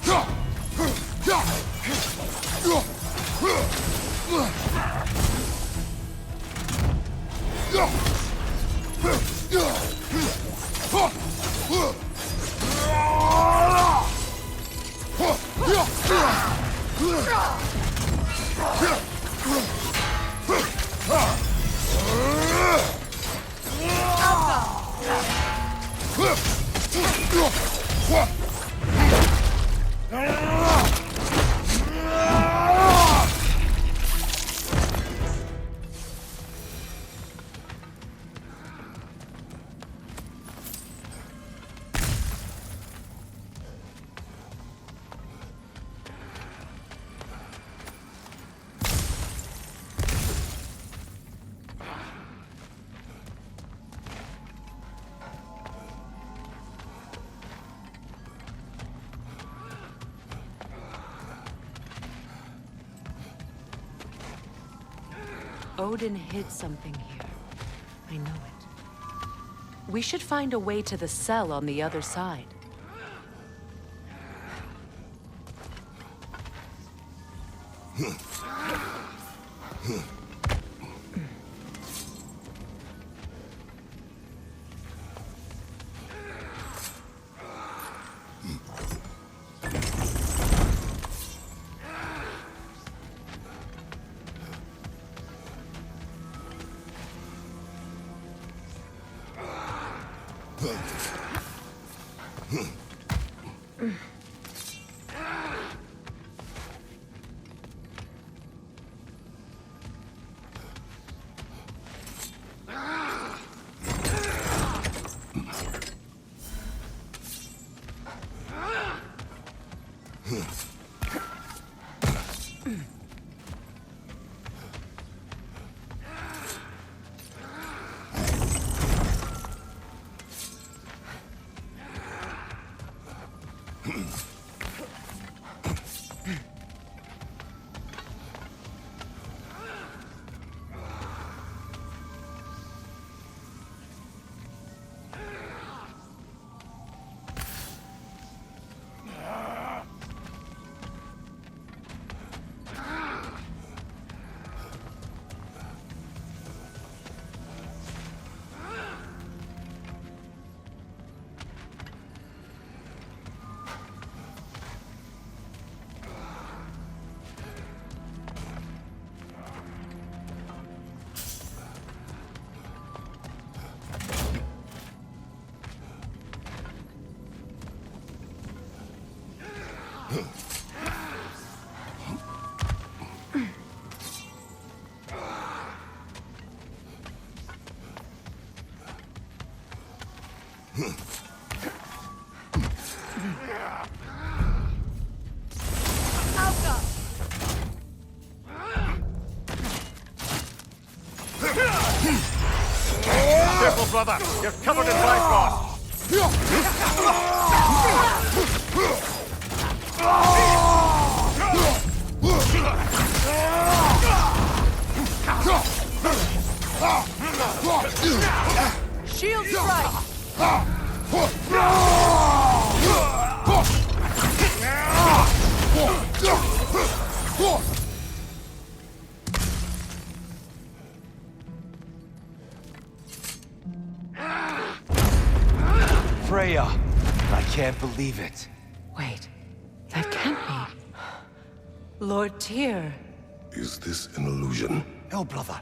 Odin hid something here. I know it. We should find a way to the cell on the other side. careful, brother. You're covered in Bifrost. Shield strike! Freya! I can't believe it. Wait, that can't be. Lord Tyr. Is this an illusion? No, brother.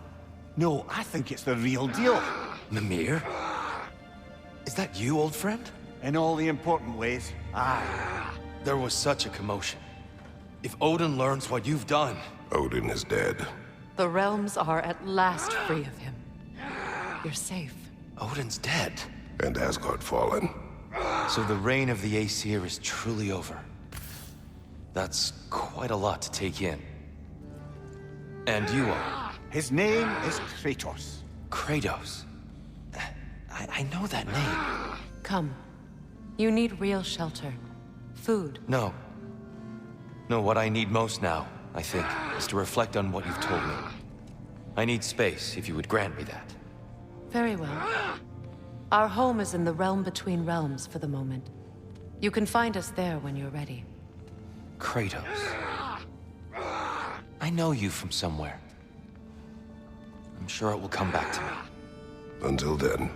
No, I think it's the real deal. Mimir? Is that you, old friend? In all the important ways, aye. There was such a commotion. If Odin learns what you've done... Odin is dead. The realms are at last free of him. You're safe. Odin's dead. And Asgard fallen. So the reign of the Aesir is truly over. That's quite a lot to take in. And you are? His name is Kratos. Kratos. I know that name. Come. You need real shelter. Food. No. No, what I need most now, I think, is to reflect on what you've told me. I need space, if you would grant me that. Very well. Our home is in the realm between realms for the moment. You can find us there when you're ready. Kratos. I know you from somewhere. I'm sure it will come back to me. Until then.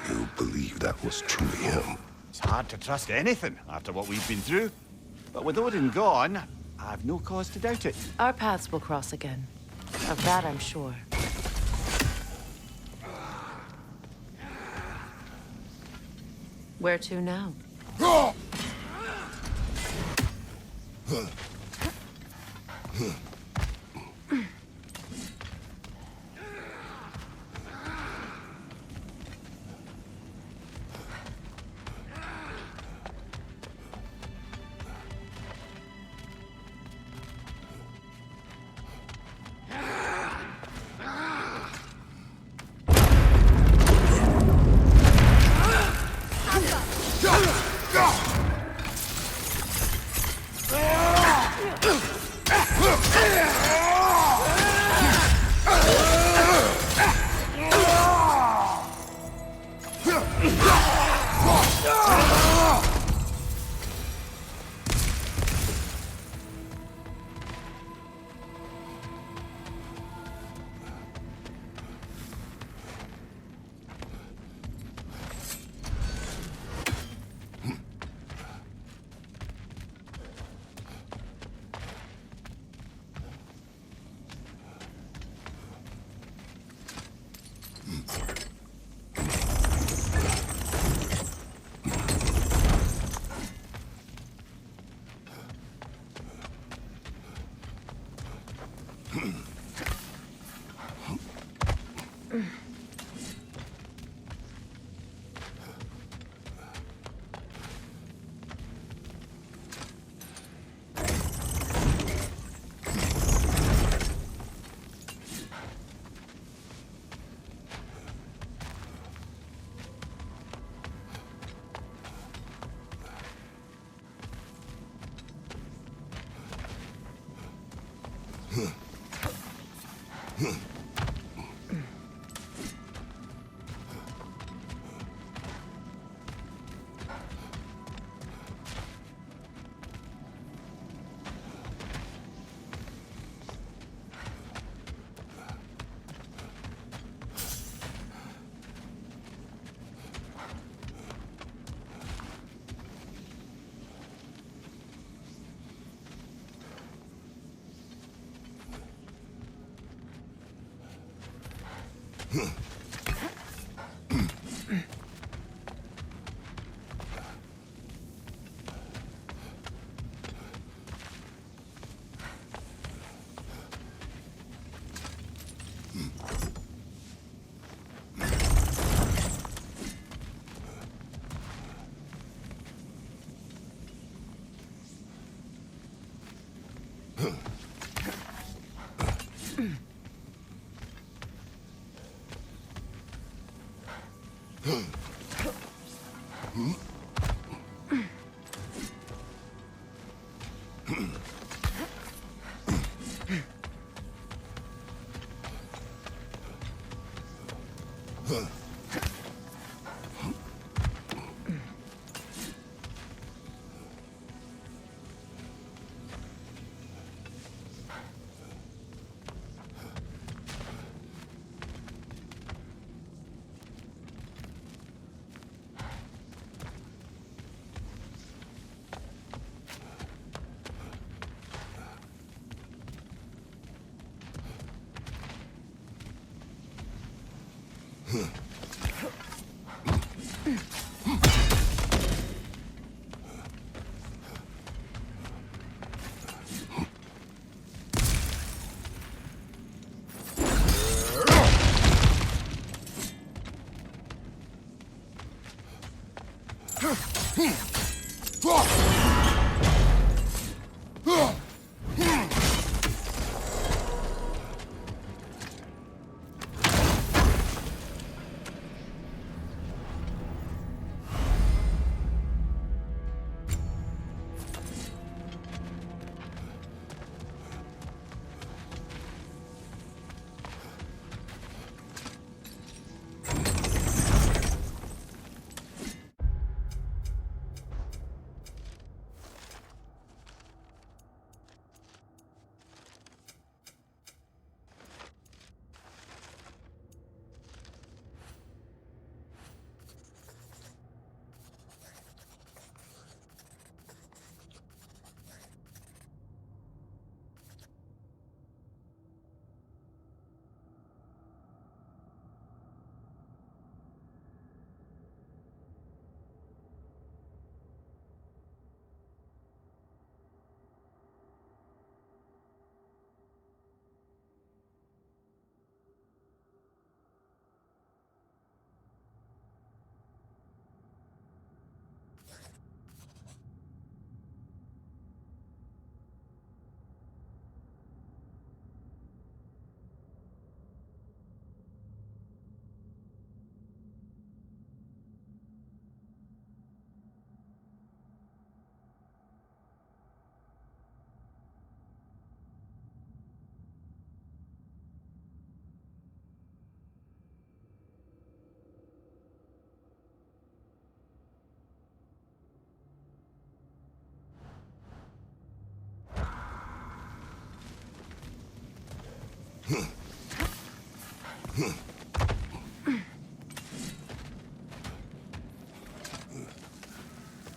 You believe that was truly him? It's hard to trust anything after what we've been through. But with Odin gone, I've no cause to doubt it. Our paths will cross again. Of that I'm sure. Where to now?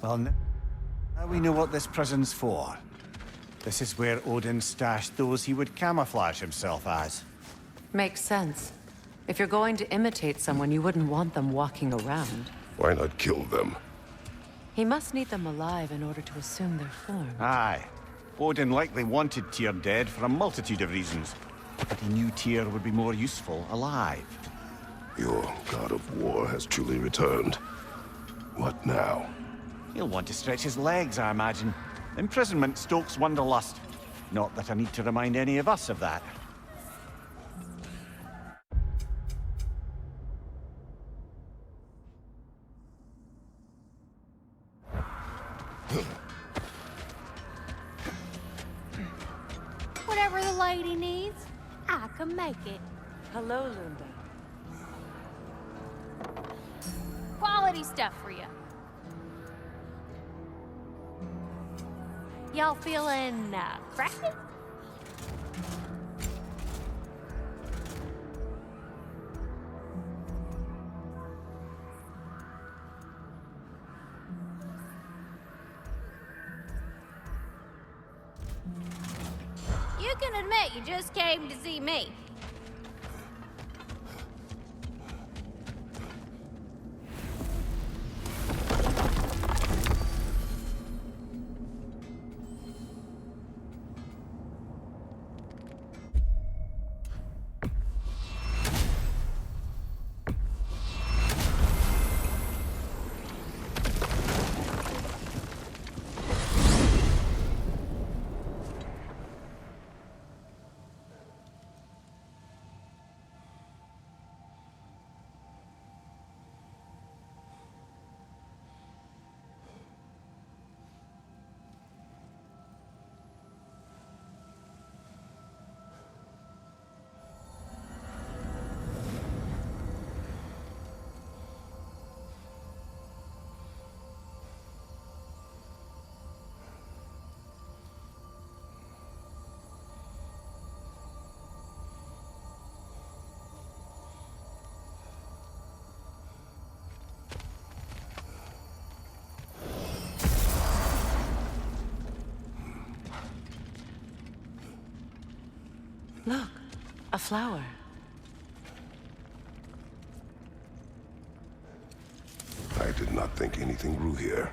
Well, now we know what this prison's for. This is where Odin stashed those he would camouflage himself as. Makes sense. If you're going to imitate someone, you wouldn't want them walking around. Why not kill them? He must need them alive in order to assume their form. Aye. Odin likely wanted Tyr dead for a multitude of reasons. But he knew Tyr would be more useful alive. Your god of war has truly returned. What now? He'll want to stretch his legs, I imagine. Imprisonment stokes wanderlust. Not that I need to remind any of us of that. Whatever the lady needs, I can make it. Hello, Lunda. Quality stuff for you. Y'all feeling crafty? You can admit you just came to see me. A flower. I did not think anything grew here.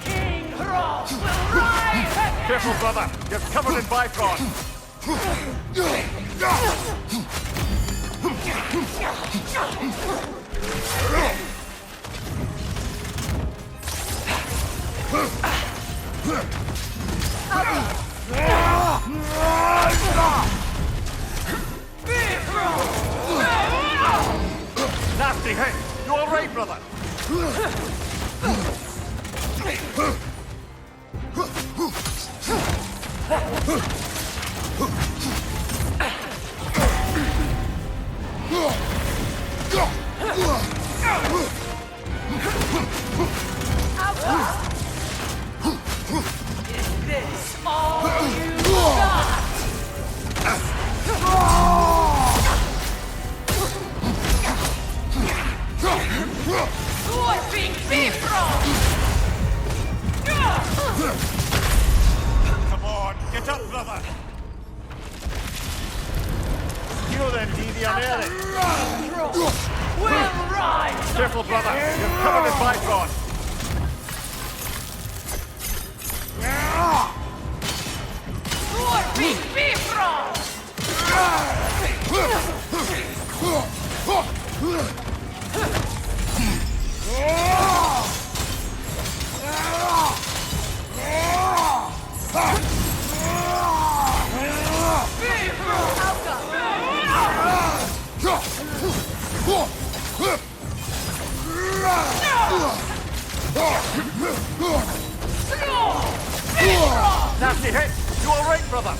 King Hrolf will rise! Careful, brother. You're covered in Bifrost. Nasty hit. You all right, brother? Is this all you got? What big Bifrost! Lucky hit! You all right, brother?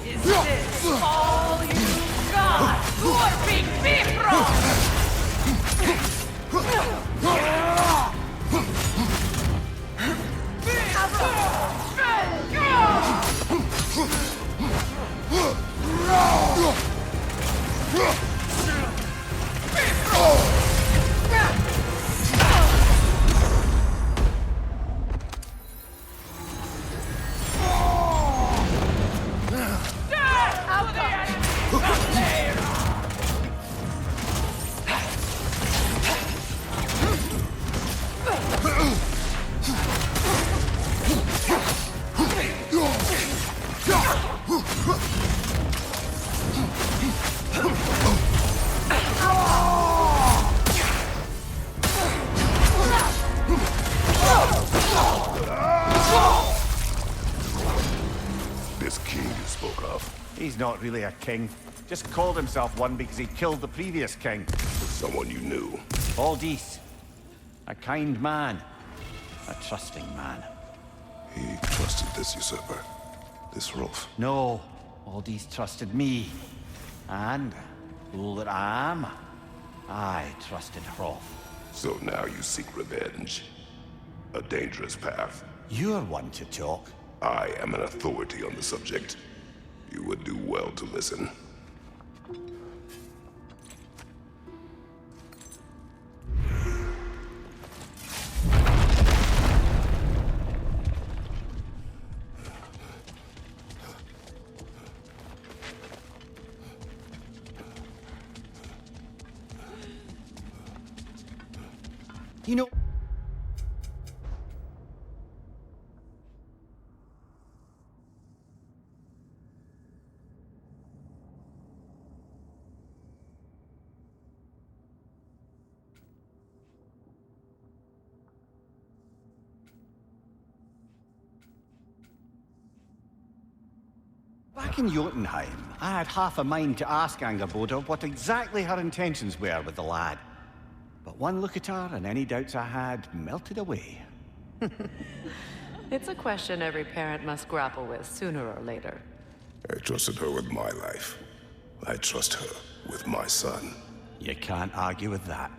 Is this all you got? Warping Bifrost! This king you spoke of, He's not really a king. Just called himself one because he killed the previous king. someone you knew. Aldis. A kind man. A trusting man. He trusted this usurper, this Rolf. No, Aldis trusted me. And, fool that I am, I trusted Rolf. So now you seek revenge. A dangerous path. You're one to talk. I am an authority on the subject. You would do well to listen. You know... Back in Jotunheim, I had half a mind to ask Angerboda what exactly her intentions were with the lad. But one look at her, and any doubts I had melted away. It's a question every parent must grapple with sooner or later. I trusted her with my life. I trust her with my son. You can't argue with that.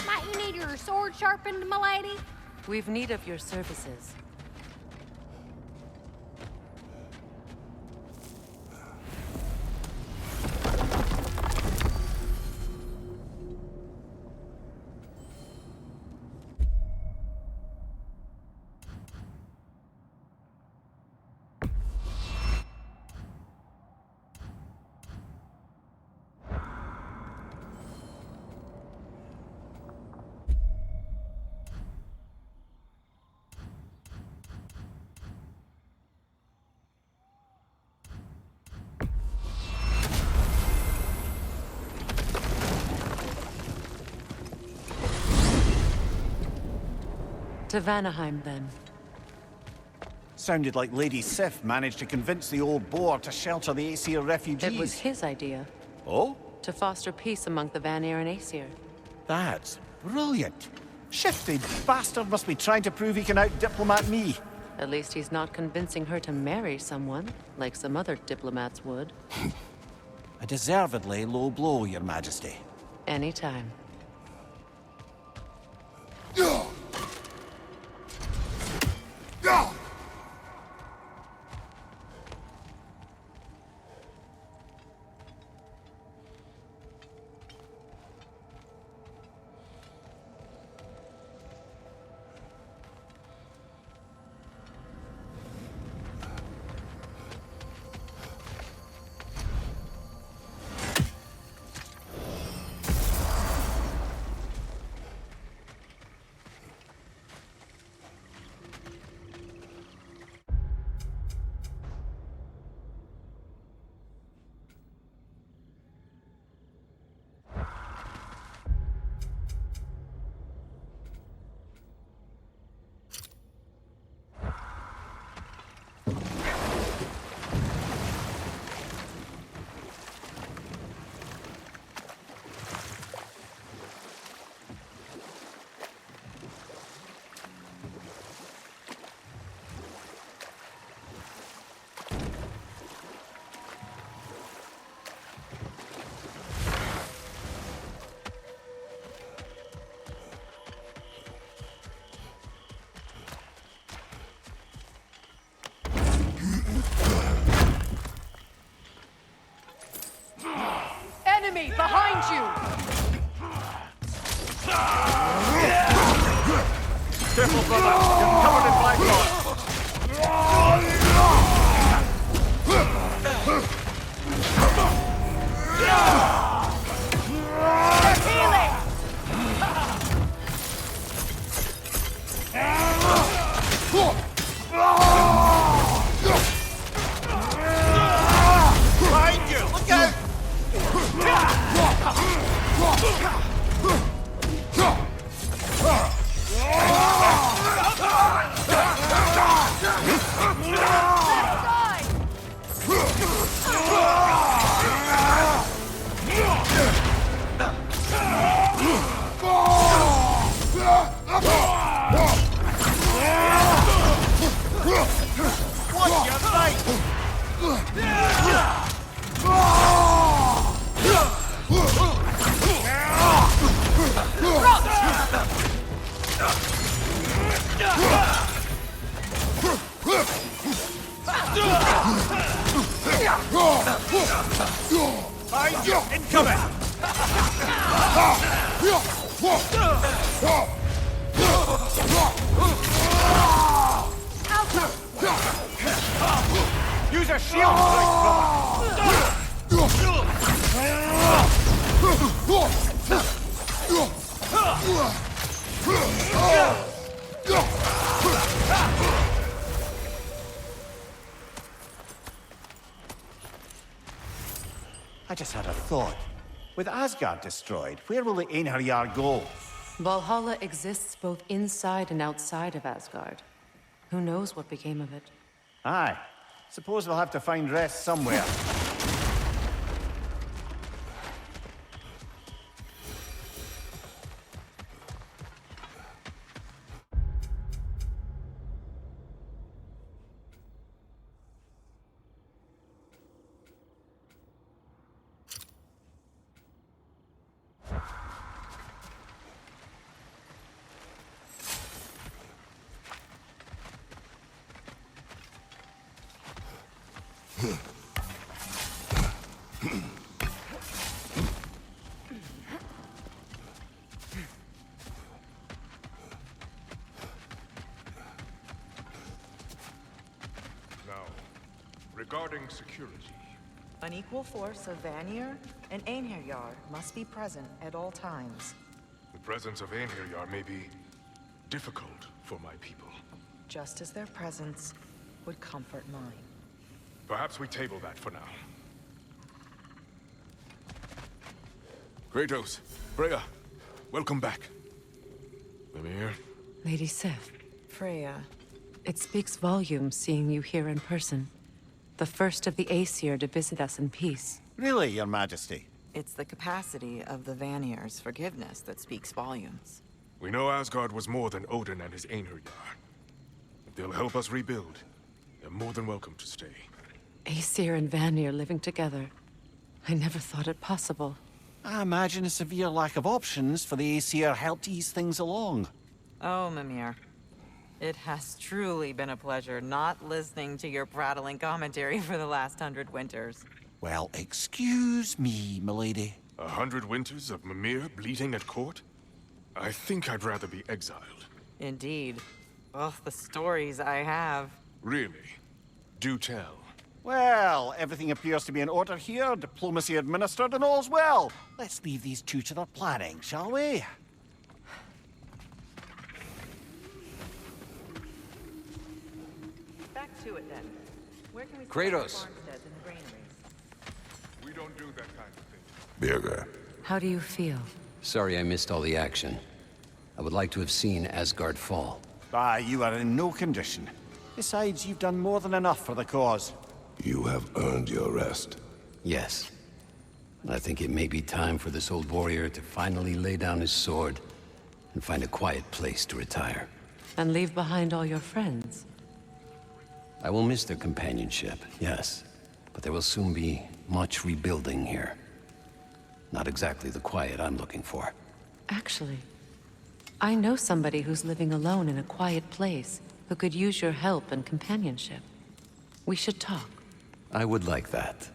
Might you need your sword sharpened, milady? We've need of your services. To Vanaheim, then. Sounded like Lady Sif managed to convince the old boar to shelter the Aesir refugees. It was his idea. Oh? To foster peace among the Vanir and Aesir. That's brilliant. Shifty bastard must be trying to prove he can out-diplomat me. At least he's not convincing her to marry someone, like some other diplomats would. A deservedly low blow, Your Majesty. Anytime. Enemy behind you! Careful, brother. You're covered in black behind you! Look out! Watch your sight! Behind you! Incoming! shield strike, I just had a thought. With Asgard destroyed, where will the Einherjar go? Valhalla exists both inside and outside of Asgard. Who knows what became of it? Aye. Suppose we'll have to find rest somewhere. Now, regarding security. An equal force of Vanir and Einherjar must be present at all times. The presence of Einherjar may be difficult for my people. Just as their presence would comfort mine. Perhaps we table that for now. Kratos, Freya, welcome back. Mimir. Lady Sif, Freya. it speaks volumes seeing you here in person. The first of the Aesir to visit us in peace. Really, Your Majesty? It's the capacity of the Vanir's forgiveness that speaks volumes. We know Asgard was more than Odin and his Einherjar. If they'll help us rebuild, they're more than welcome to stay. Aesir and Vanir living together. I never thought it possible. I imagine a severe lack of options for the Aesir helped ease things along. Oh, Mimir. It has truly been a pleasure not listening to your prattling commentary for the last 100 winters. Well, excuse me, milady. 100 winters of Mimir bleeding at court? I think I'd rather be exiled. Indeed. Oh, the stories I have. Really? Do tell. Well, everything appears to be in order here, diplomacy administered, and all's well. Let's leave these two to their planning, shall we? Back to it then. Where can we Kratos. We don't do that kind of thing. Birger. How do you feel? Sorry I missed all the action. I would like to have seen Asgard fall. Ah, you are in no condition. Besides, you've done more than enough for the cause. You have earned your rest. Yes. I think it may be time for this old warrior to finally lay down his sword and find a quiet place to retire. And leave behind all your friends. I will miss their companionship, yes. But there will soon be much rebuilding here. Not exactly the quiet I'm looking for. Actually, I know somebody who's living alone in a quiet place who could use your help and companionship. We should talk. I would like that.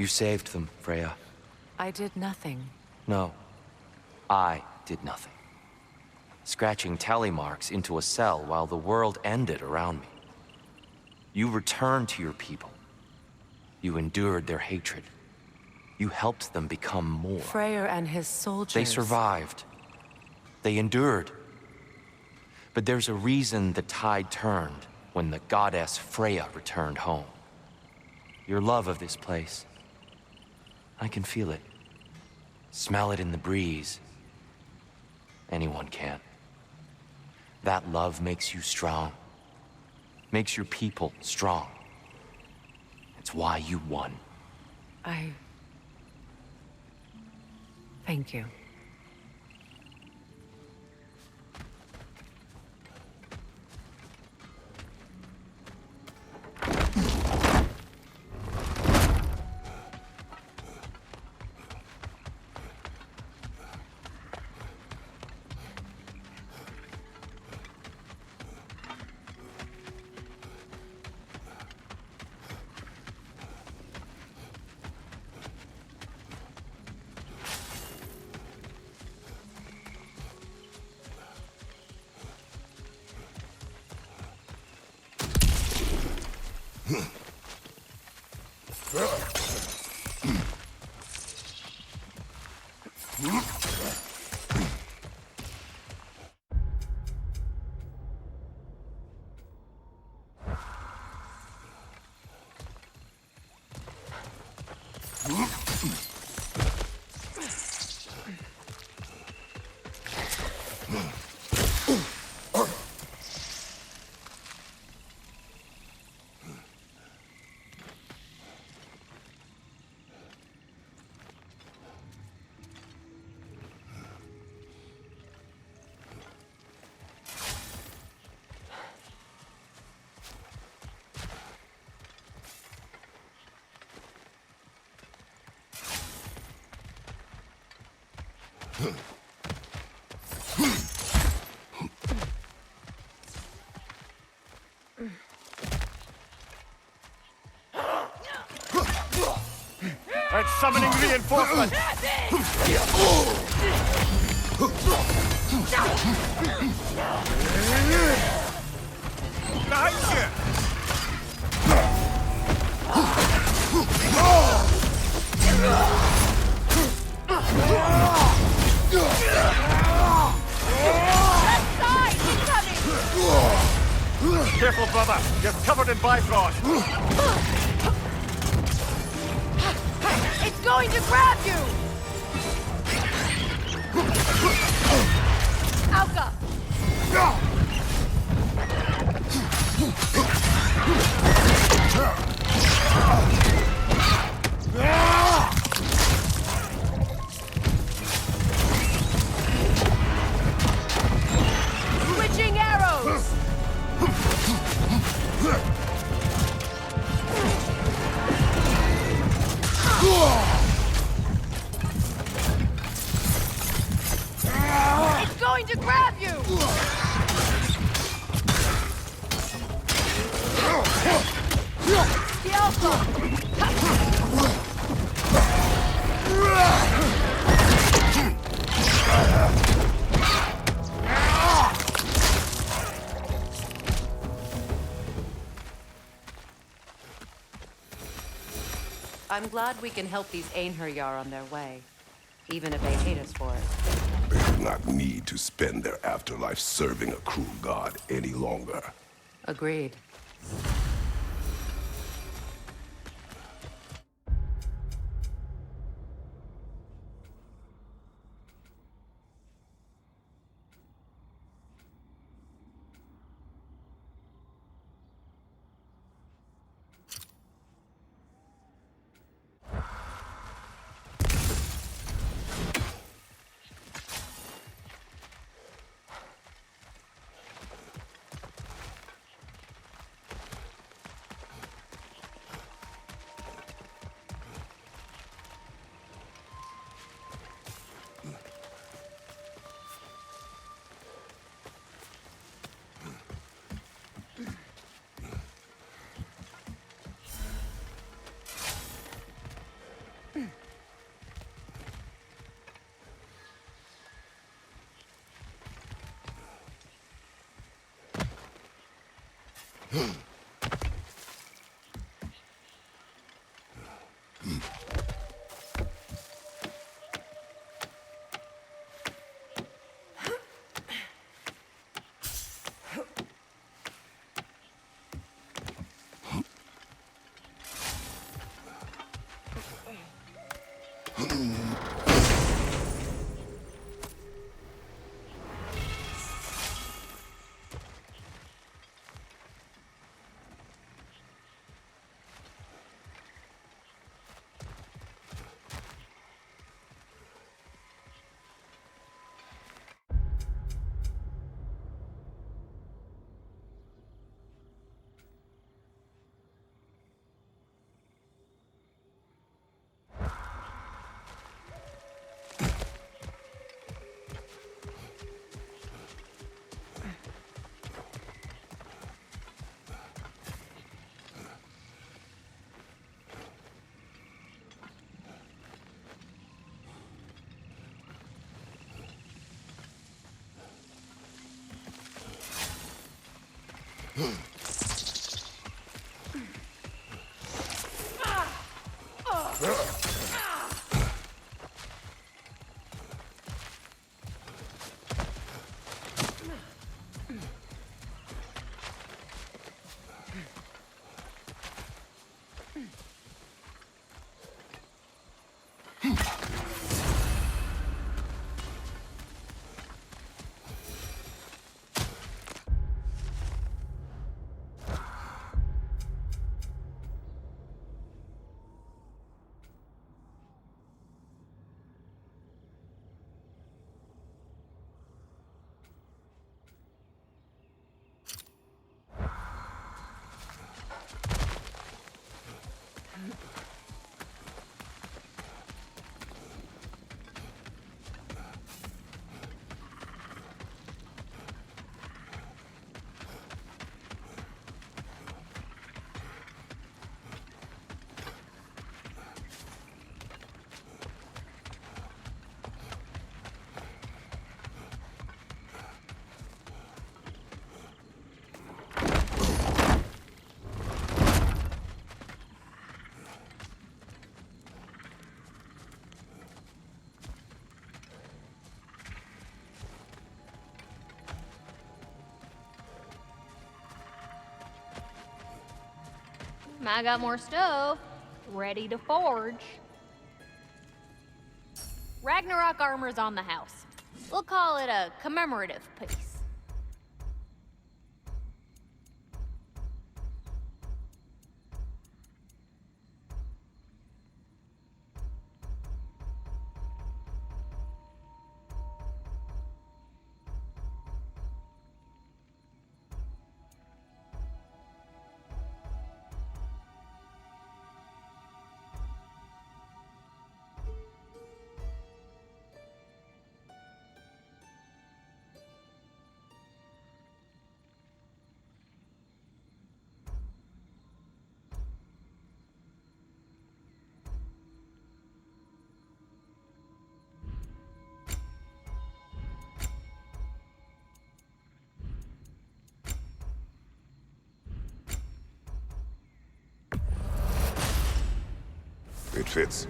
You saved them, Freya. I did nothing. No. I did nothing. Scratching tally marks into a cell while the world ended around me. You returned to your people. You endured their hatred. You helped them become more. Freyr and his soldiers... They survived. They endured. But there's a reason the tide turned when the goddess Freya returned home. Your love of this place. I can feel it. Smell it in the breeze. Anyone can. That love makes you strong. Makes your people strong. It's why you won. Thank you. It's summoning reinforcements! Behind you! Careful, brother! You're covered in Bifrost! It's going to grab you! Alka! Switching arrows! It's going to grab you! The Alpha! I'm glad we can help these Einherjar on their way, even if they hate us for it. They do not need to spend their afterlife serving a cruel god any longer. Agreed. I got more stuff ready to forge. Ragnarok armor's on the house. We'll call it a commemorative piece. It fits.